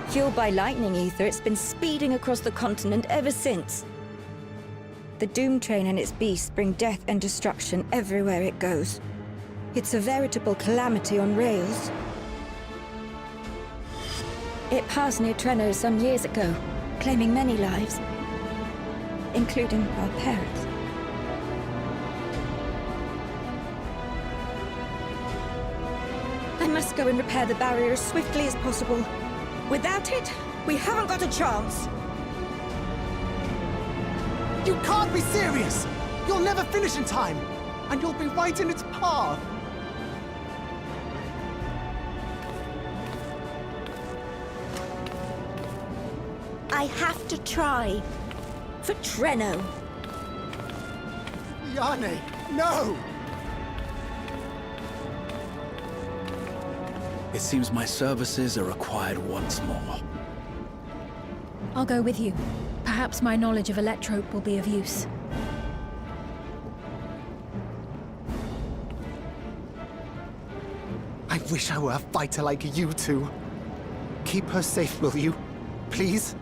Fueled by lightning ether, it's been speeding across the continent ever since. The Dawntrail and its beasts bring death and destruction everywhere it goes. It's a veritable calamity on rails. It passed near Trenno some years ago, claiming many lives, including our parents. I must go and repair the barrier as swiftly as possible. Without it, we haven't got a chance. You can't be serious! You'll never finish in time, and you'll be right in its path. I have to try. For Trenno. Yane, no! It seems my services are required once more. I'll go with you. Perhaps my knowledge of Electrope will be of use. I wish I were a fighter like you two. Keep her safe, will you? Please?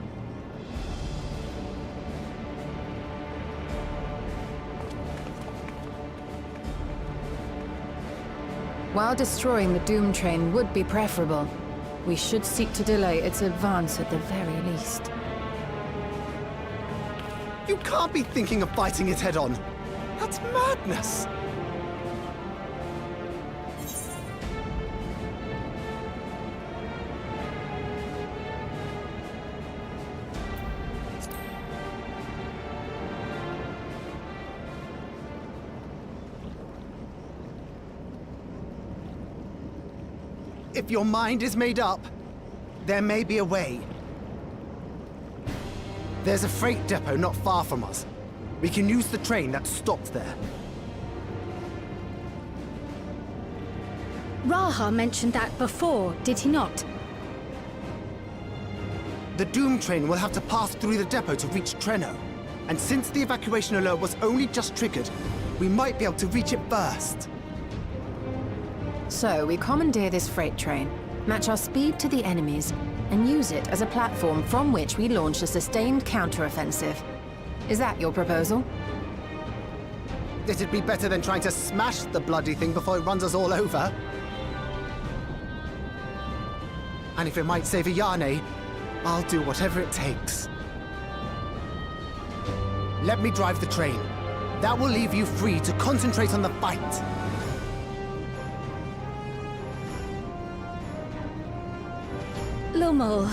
While destroying the Dawntrail would be preferable, we should seek to delay its advance at the very least. You can't be thinking of fighting it head-on. That's madness! If your mind is made up, there may be a way. There's a freight depot not far from us. We can use the train that's stopped there. Raha mentioned that before, did he not? The Dawntrail will have to pass through the depot to reach Trenno. And since the evacuation alert was only just triggered, we might be able to reach it first. So we commandeer this freight train, match our speed to the enemy's, and use it as a platform from which we launch a sustained counteroffensive. Is that your proposal? It'd be better than trying to smash the bloody thing before it runs us all over. And if it might save Yane, I'll do whatever it takes. Let me drive the train. That will leave you free to concentrate on the fight. Lumel.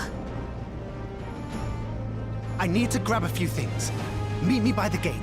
I need to grab a few things. Meet me by the gate.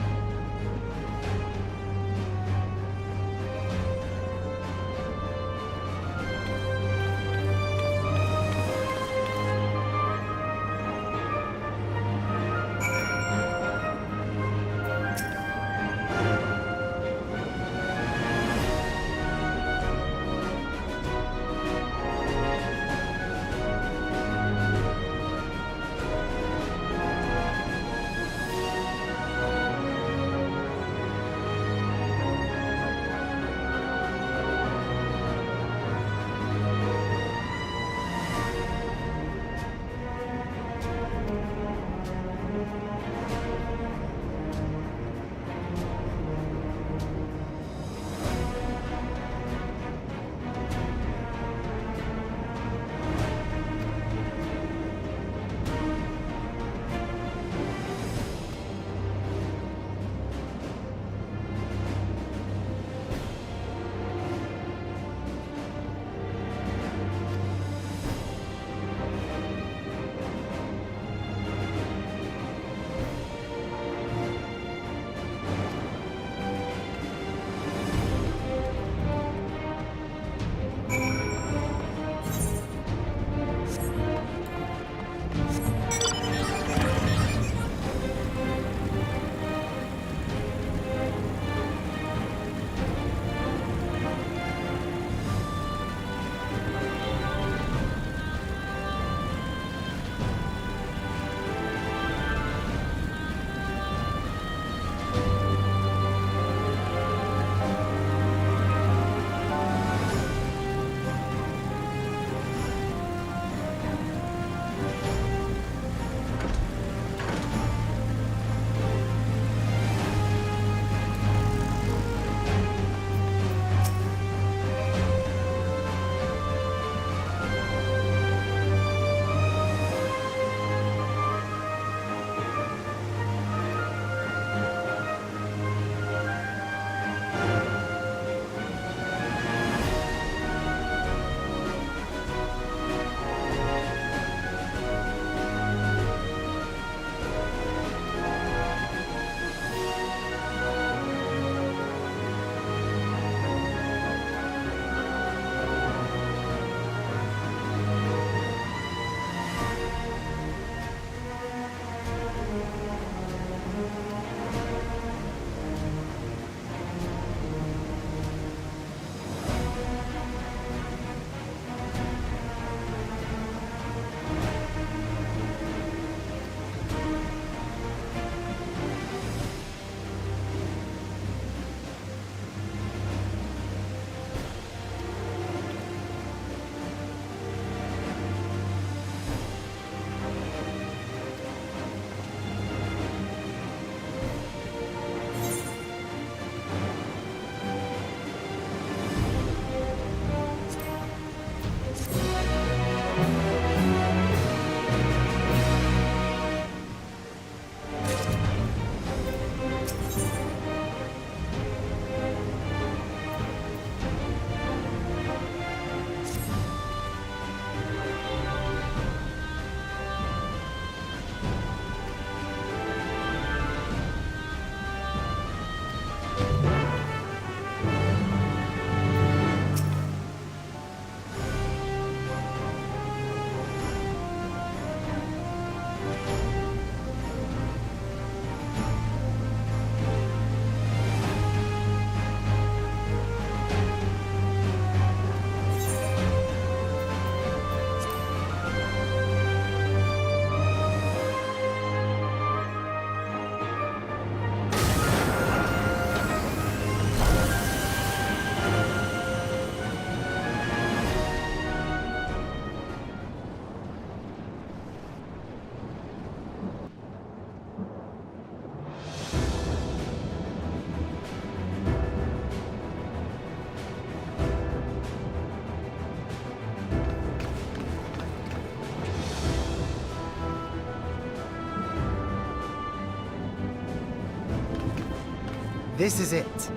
This is it.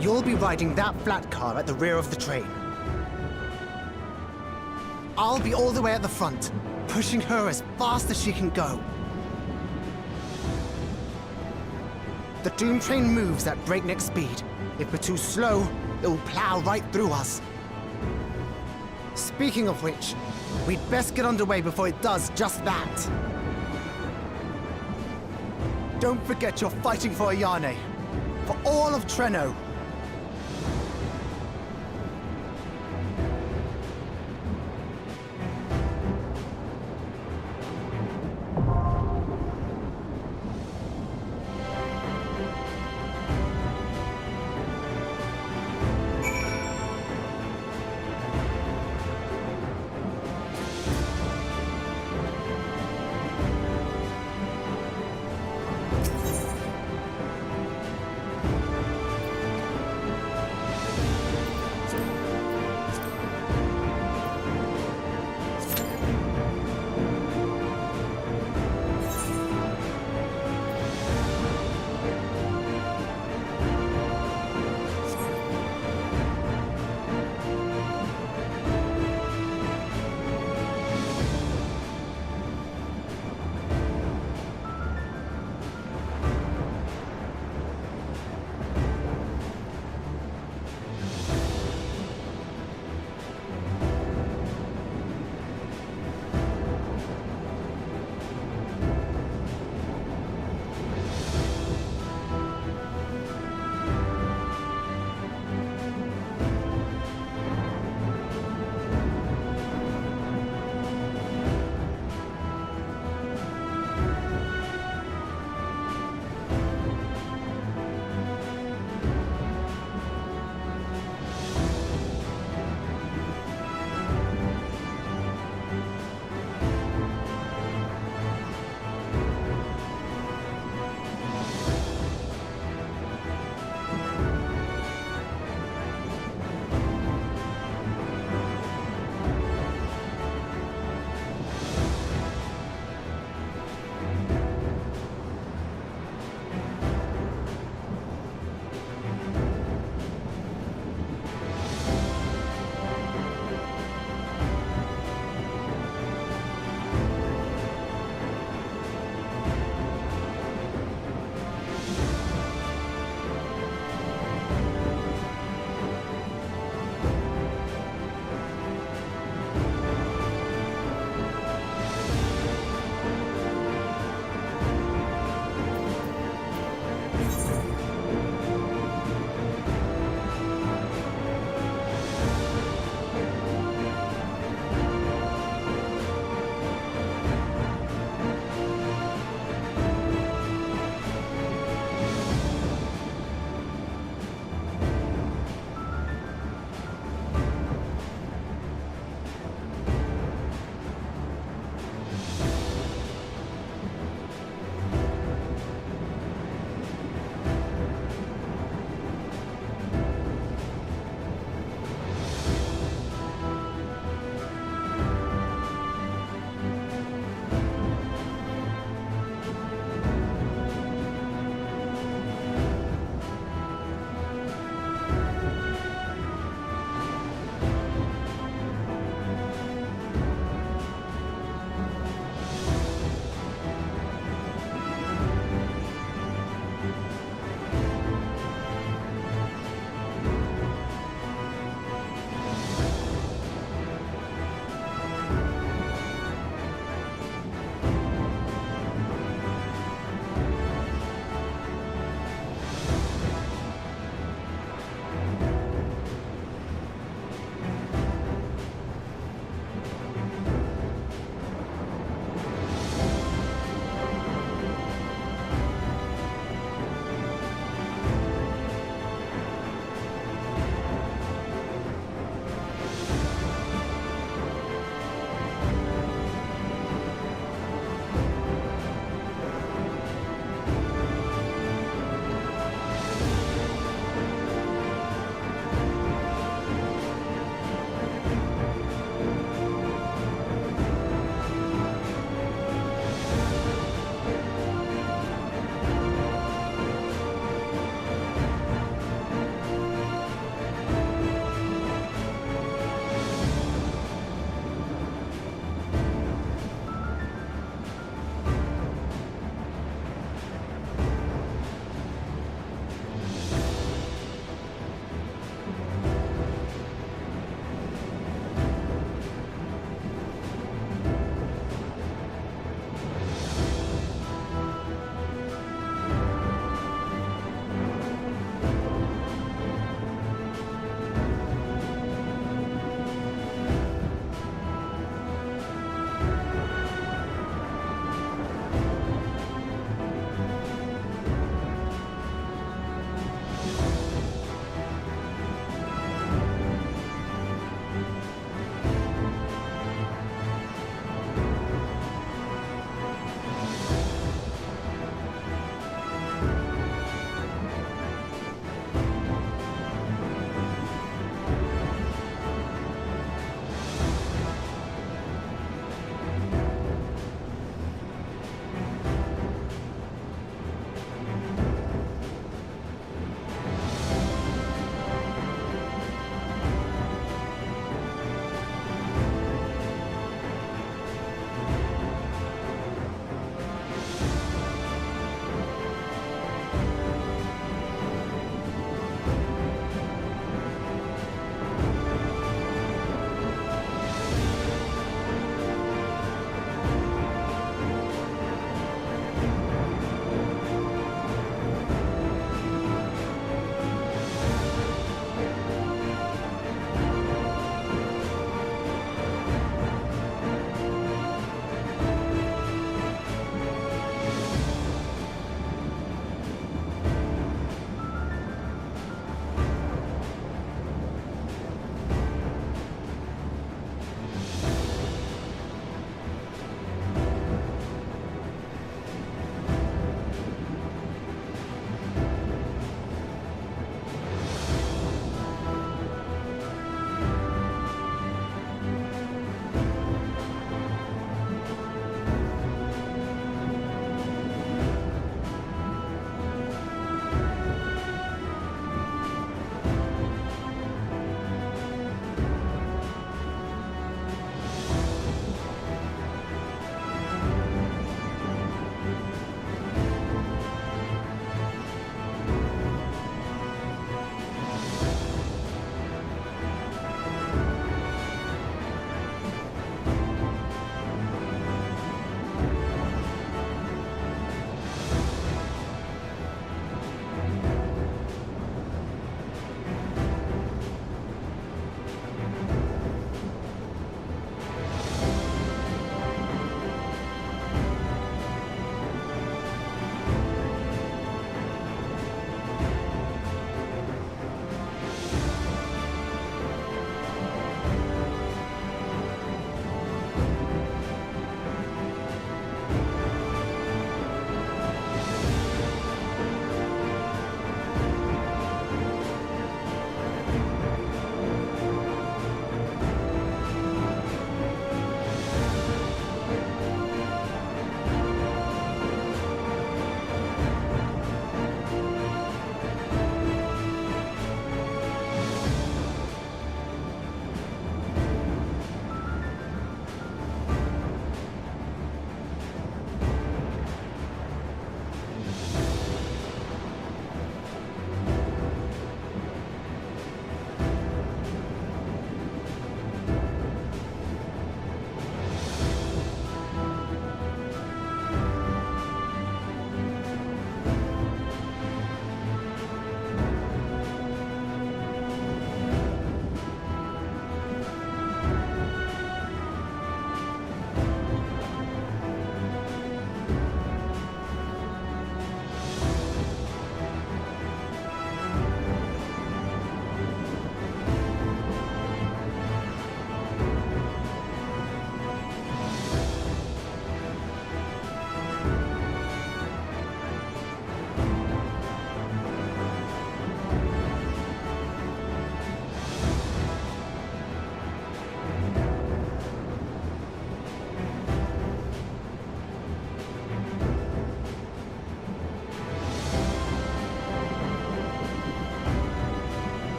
You'll be riding that flat car at the rear of the train. I'll be all the way at the front, pushing her as fast as she can go. The Doom train moves at breakneck speed. If we're too slow, it'll plow right through us. Speaking of which, we'd best get underway before it does just that. Don't forget you're fighting for Ayane. For all of Treno.